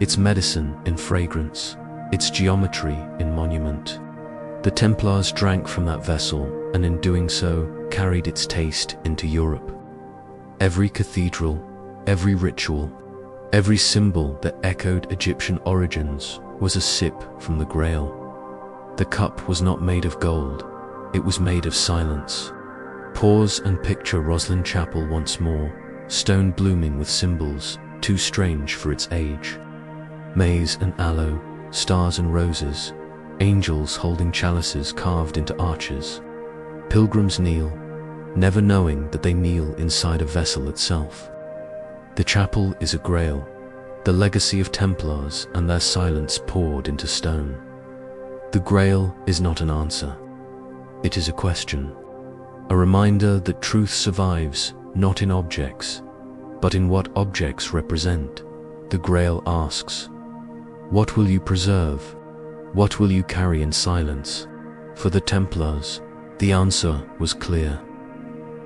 Speaker 1: its medicine in fragrance, its geometry in monument. The Templars drank from that vessel, and in doing so, carried its taste into Europe. Every cathedral, every ritual, every symbol that echoed Egyptian origins was a sip from the Grail. The cup was not made of gold, it was made of silence. Pause and picture Roslin Chapel once more, stone blooming with symbols too strange for its age. Maize and aloe, stars and roses, angels holding chalices carved into arches. Pilgrims kneel, never knowing that they kneel inside a vessel itself. The chapel is a Grail, the legacy of Templars and their silence poured into stone. The Grail is not an answer. It is a question, a reminder that truth survives not in objects, but in what objects represent. The Grail asks, what will you preserve? What will you carry in silence? For the Templars, the answer was clear.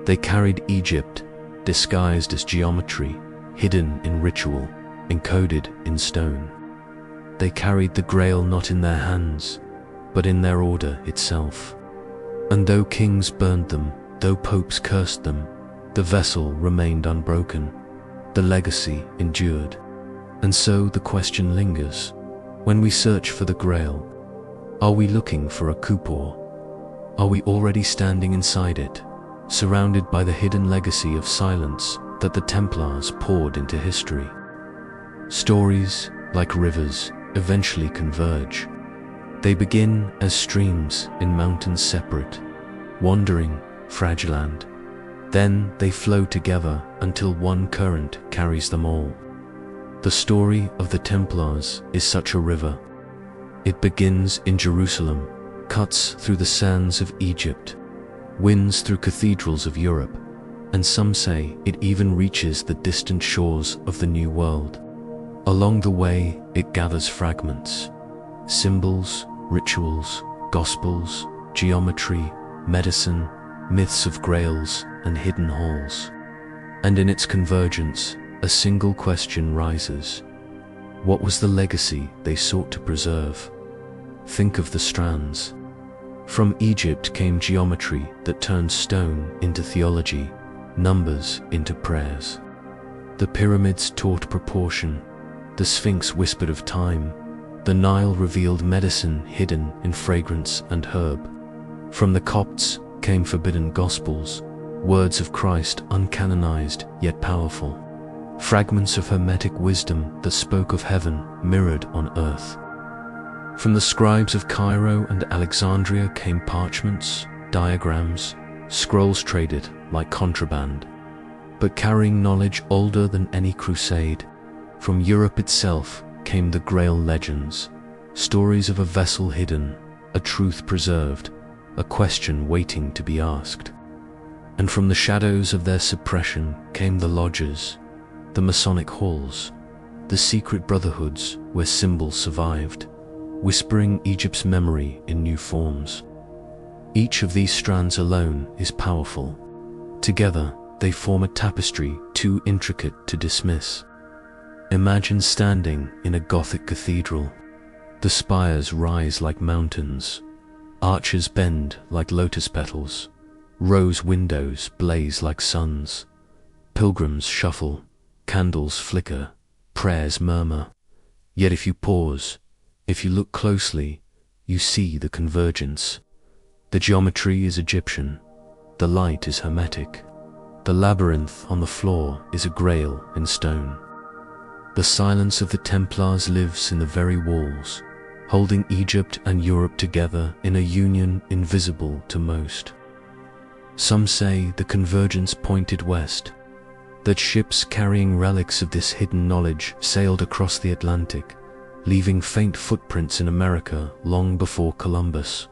Speaker 1: They carried Egypt, disguised as geometry, hidden in ritual, encoded in stone. They carried the Grail not in their hands, but in their order itself. And though kings burned them, though popes cursed them, the vessel remained unbroken. The legacy endured. And so the question lingers. When we search for the Grail, are we looking for a kupor? Are we already standing inside it, surrounded by the hidden legacy of silence that the Templars poured into history? Stories, like rivers, eventually converge. They begin as streams in mountains separate, wandering, fragile and then they flow together until one current carries them all. The story of the Templars is such a river. It begins in Jerusalem, cuts through the sands of Egypt, winds through cathedrals of Europe, and some say it even reaches the distant shores of the New World. Along the way, it gathers fragments, symbols, rituals, gospels, geometry, medicine, myths of grails and hidden halls. And in its convergence, a single question rises. What was the legacy they sought to preserve? Think of the strands. From Egypt came geometry that turned stone into theology, numbers into prayers. The pyramids taught proportion, the Sphinx whispered of time, the Nile revealed medicine hidden in fragrance and herb. From the Copts came forbidden gospels, words of Christ uncanonized yet powerful, fragments of hermetic wisdom that spoke of heaven mirrored on earth. From the scribes of Cairo and Alexandria came parchments, diagrams, scrolls traded like contraband, but carrying knowledge older than any crusade. From Europe itself came the Grail legends, stories of a vessel hidden, a truth preserved, a question waiting to be asked. And from the shadows of their suppression came the lodges, the Masonic halls, the secret brotherhoods where symbols survived, whispering Egypt's memory in new forms. Each of these strands alone is powerful. Together, they form a tapestry too intricate to dismiss. Imagine standing in a Gothic cathedral. The spires rise like mountains, arches bend like lotus petals, rose windows blaze like suns, pilgrims shuffle, candles flicker, prayers murmur. Yet if you pause, if you look closely, you see the convergence. The geometry is Egyptian, the light is hermetic, the labyrinth on the floor is a grail in stone. The silence of the Templars lives in the very walls, holding Egypt and Europe together in a union invisible to most. Some say the convergence pointed west, that ships carrying relics of this hidden knowledge sailed across the Atlantic, leaving faint footprints in America long before Columbus.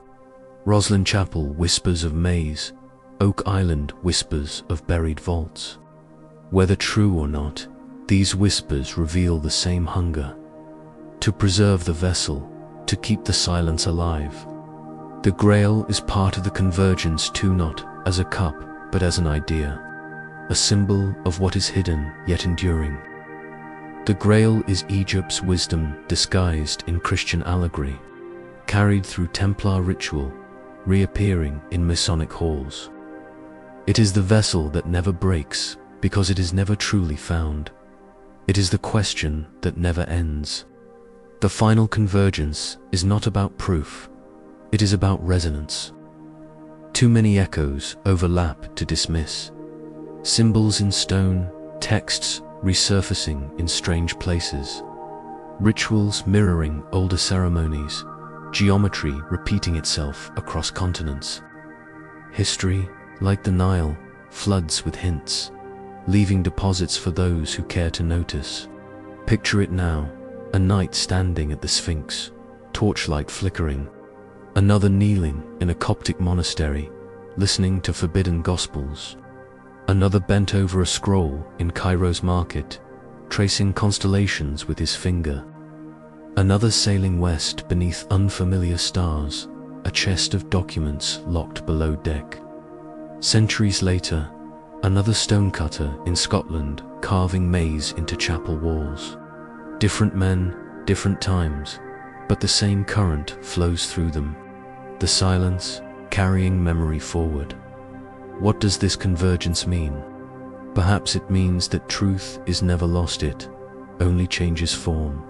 Speaker 1: Roslyn Chapel whispers of maze, Oak Island whispers of buried vaults. Whether true or not, these whispers reveal the same hunger, to preserve the vessel, to keep the silence alive. The Grail is part of the convergence too, not as a cup, but as an idea, a symbol of what is hidden yet enduring. The Grail is Egypt's wisdom disguised in Christian allegory, carried through Templar ritual, reappearing in Masonic halls. It is the vessel that never breaks because it is never truly found. It is the question that never ends. The final convergence is not about proof, it is about resonance. Too many echoes overlap to dismiss. Symbols in stone, texts resurfacing in strange places, rituals mirroring older ceremonies, geometry repeating itself across continents. History, like the Nile, floods with hints, leaving deposits for those who care to notice. Picture it now, a knight standing at the Sphinx, torchlight flickering, another kneeling in a Coptic monastery, listening to forbidden gospels, another bent over a scroll in Cairo's market, tracing constellations with his finger, another sailing west beneath unfamiliar stars, a chest of documents locked below deck. Centuries later, another stonecutter in Scotland carving maize into chapel walls. Different men, different times, but the same current flows through them, the silence carrying memory forward. What does this convergence mean? Perhaps it means that truth is never lost, it only changes form.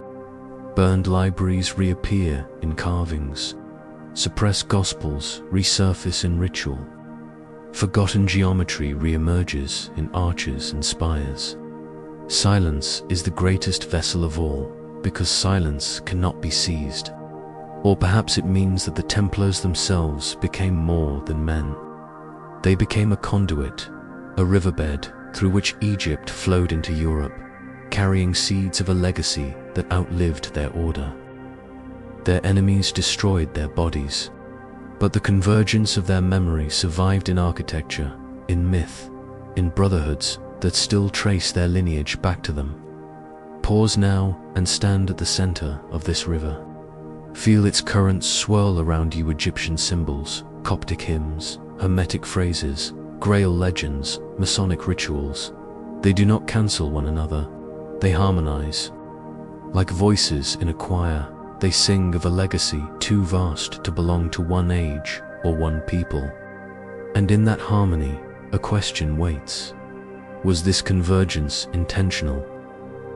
Speaker 1: Burned libraries reappear in carvings, suppressed gospels resurface in ritual, forgotten geometry reemerges in arches and spires. Silence is the greatest vessel of all, because silence cannot be seized. Or perhaps it means that the Templars themselves became more than men. They became a conduit, a riverbed through which Egypt flowed into Europe, carrying seeds of a legacy that outlived their order. Their enemies destroyed their bodies, but the convergence of their memory survived in architecture, in myth, in brotherhoods that still trace their lineage back to them. Pause now and stand at the center of this river. Feel its currents swirl around you. Egyptian symbols, Coptic hymns, Hermetic phrases, Grail legends, Masonic rituals. They do not cancel one another, they harmonize. Like voices in a choir, they sing of a legacy too vast to belong to one age or one people. And in that harmony, a question waits. Was this convergence intentional?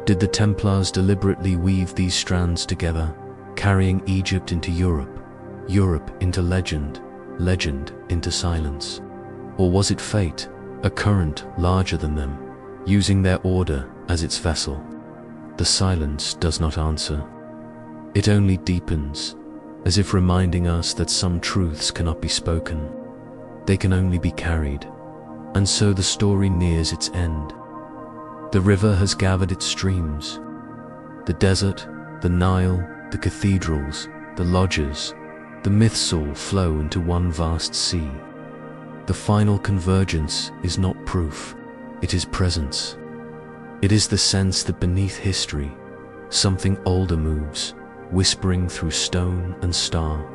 Speaker 1: Did the Templars deliberately weave these strands together, carrying Egypt into Europe, Europe into legend, legend into silence? Or was it fate, a current larger than them, using their order as its vessel? The silence does not answer. It only deepens, as if reminding us that some truths cannot be spoken. They can only be carried. And so the story nears its end. The river has gathered its streams. The desert, the Nile, the cathedrals, the lodges, the myths all flow into one vast sea. The final convergence is not proof, it is presence. It is the sense that beneath history, something older moves, whispering through stone and star,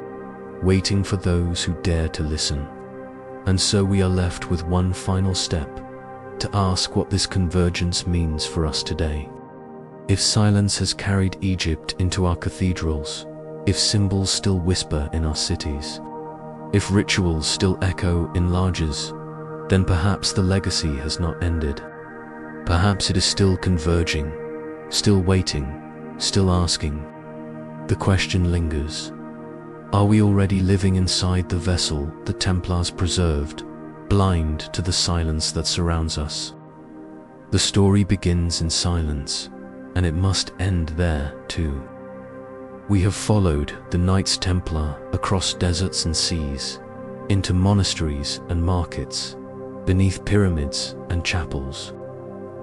Speaker 1: waiting for those who dare to listen. And so we are left with one final step, to ask what this convergence means for us today. If silence has carried Egypt into our cathedrals, if symbols still whisper in our cities, if rituals still echo in lodges, then perhaps the legacy has not ended. Perhaps it is still converging, still waiting, still asking. The question lingers. Are we already living inside the vessel the Templars preserved, blind to the silence that surrounds us? The story begins in silence, and it must end there too. We have followed the Knights Templar across deserts and seas, into monasteries and markets, beneath pyramids and chapels.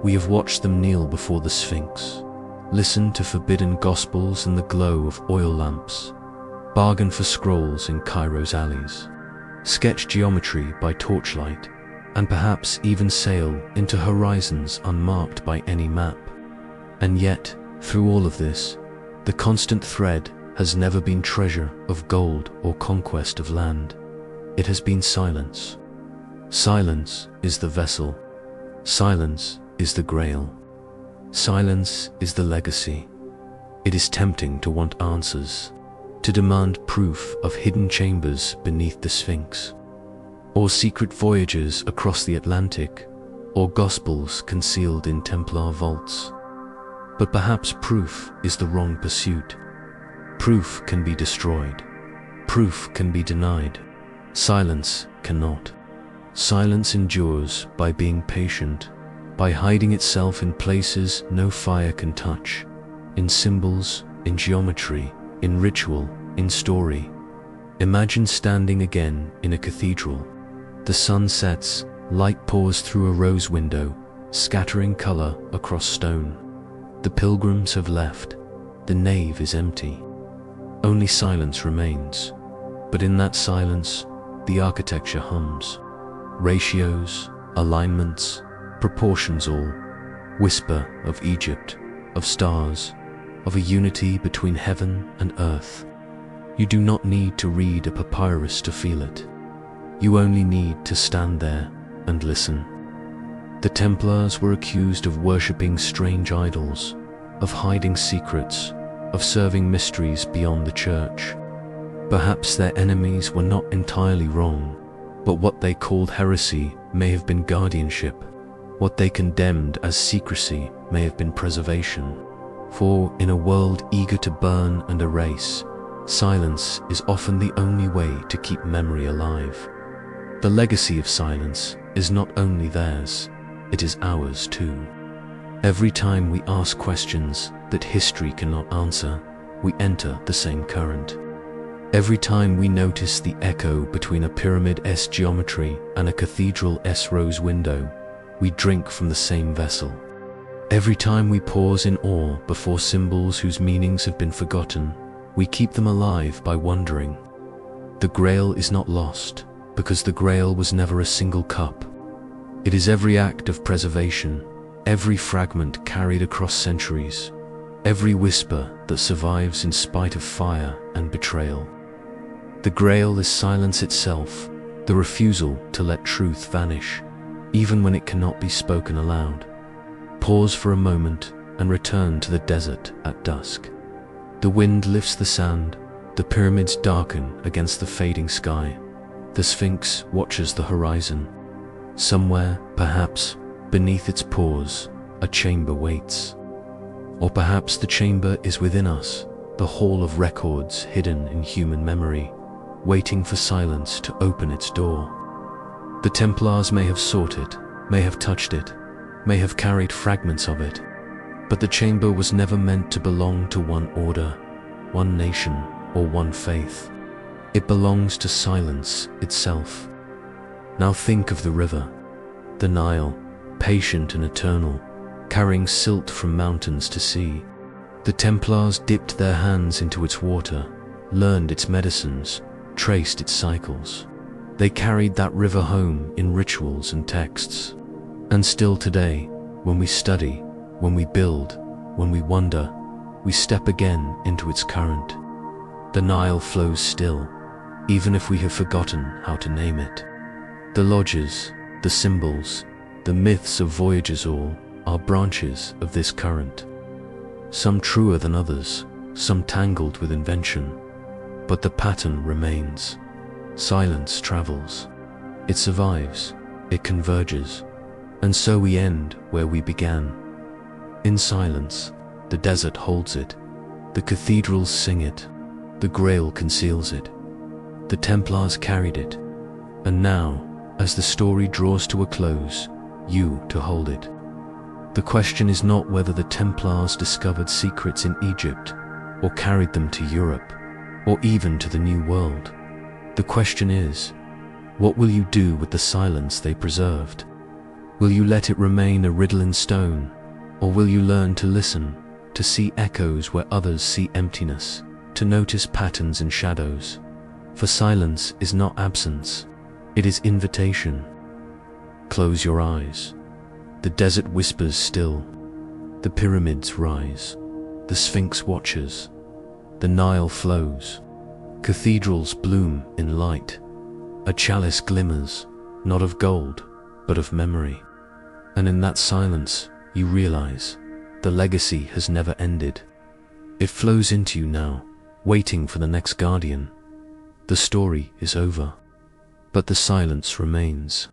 Speaker 1: We have watched them kneel before the Sphinx, listened to forbidden gospels in the glow of oil lamps, bargain for scrolls in Cairo's alleys, sketch geometry by torchlight, and perhaps even sail into horizons unmarked by any map. And yet, through all of this, the constant thread has never been treasure of gold or conquest of land. It has been silence. Silence is the vessel. Silence is the grail. Silence is the legacy. It is tempting to want answers, to demand proof of hidden chambers beneath the Sphinx, or secret voyages across the Atlantic, or gospels concealed in Templar vaults. But perhaps proof is the wrong pursuit. Proof can be destroyed. Proof can be denied. Silence cannot. Silence endures by being patient, by hiding itself in places no fire can touch, in symbols, in geometry, in ritual, in story. Imagine standing again in a cathedral. The sun sets, light pours through a rose window, scattering color across stone. The pilgrims have left. The nave is empty. Only silence remains. But in that silence, the architecture hums. Ratios, alignments, proportions all, whisper of Egypt, of stars, of a unity between heaven and earth. You do not need to read a papyrus to feel it. You only need to stand there and listen. The Templars were accused of worshipping strange idols, of hiding secrets, of serving mysteries beyond the church. Perhaps their enemies were not entirely wrong, but what they called heresy may have been guardianship. What they condemned as secrecy may have been preservation. For in a world eager to burn and erase, silence is often the only way to keep memory alive. The legacy of silence is not only theirs, it is ours too. Every time we ask questions that history cannot answer, we enter the same current. Every time we notice the echo between a pyramid-esque geometry and a cathedral-esque rose window, we drink from the same vessel. Every time we pause in awe before symbols whose meanings have been forgotten, we keep them alive by wondering. The Grail is not lost, because the Grail was never a single cup. It is every act of preservation, every fragment carried across centuries, every whisper that survives in spite of fire and betrayal. The Grail is silence itself, the refusal to let truth vanish, even when it cannot be spoken aloud. Pause for a moment and return to the desert at dusk. The wind lifts the sand, the pyramids darken against the fading sky. The Sphinx watches the horizon. Somewhere, perhaps, beneath its pause, a chamber waits. Or perhaps the chamber is within us, the hall of records hidden in human memory, waiting for silence to open its door. The Templars may have sought it, may have touched it, may have carried fragments of it, but the chamber was never meant to belong to one order, one nation, or one faith. It belongs to silence itself. Now think of the river. The Nile, patient and eternal, carrying silt from mountains to sea. The Templars dipped their hands into its water, learned its medicines, traced its cycles. They carried that river home in rituals and texts. And still today, when we study, when we build, when we wonder, we step again into its current. The Nile flows still, even if we have forgotten how to name it. The lodges, the symbols, the myths of voyages all are branches of this current. Some truer than others, some tangled with invention, but the pattern remains. Silence travels. It survives, it converges, and so we end where we began. In silence, the desert holds it, the cathedrals sing it, the Grail conceals it. The Templars carried it, and now, as the story draws to a close, you to hold it. The question is not whether the Templars discovered secrets in Egypt, or carried them to Europe, or even to the New World. The question is, what will you do with the silence they preserved? Will you let it remain a riddle in stone, or will you learn to listen, to see echoes where others see emptiness, to notice patterns in shadows? For silence is not absence, it is invitation. Close your eyes. The desert whispers still. The pyramids rise. The Sphinx watches. The Nile flows. Cathedrals bloom in light. A chalice glimmers, not of gold, but of memory. And in that silence, you realize the legacy has never ended. It flows into you now, waiting for the next guardian. The story is over, but the silence remains.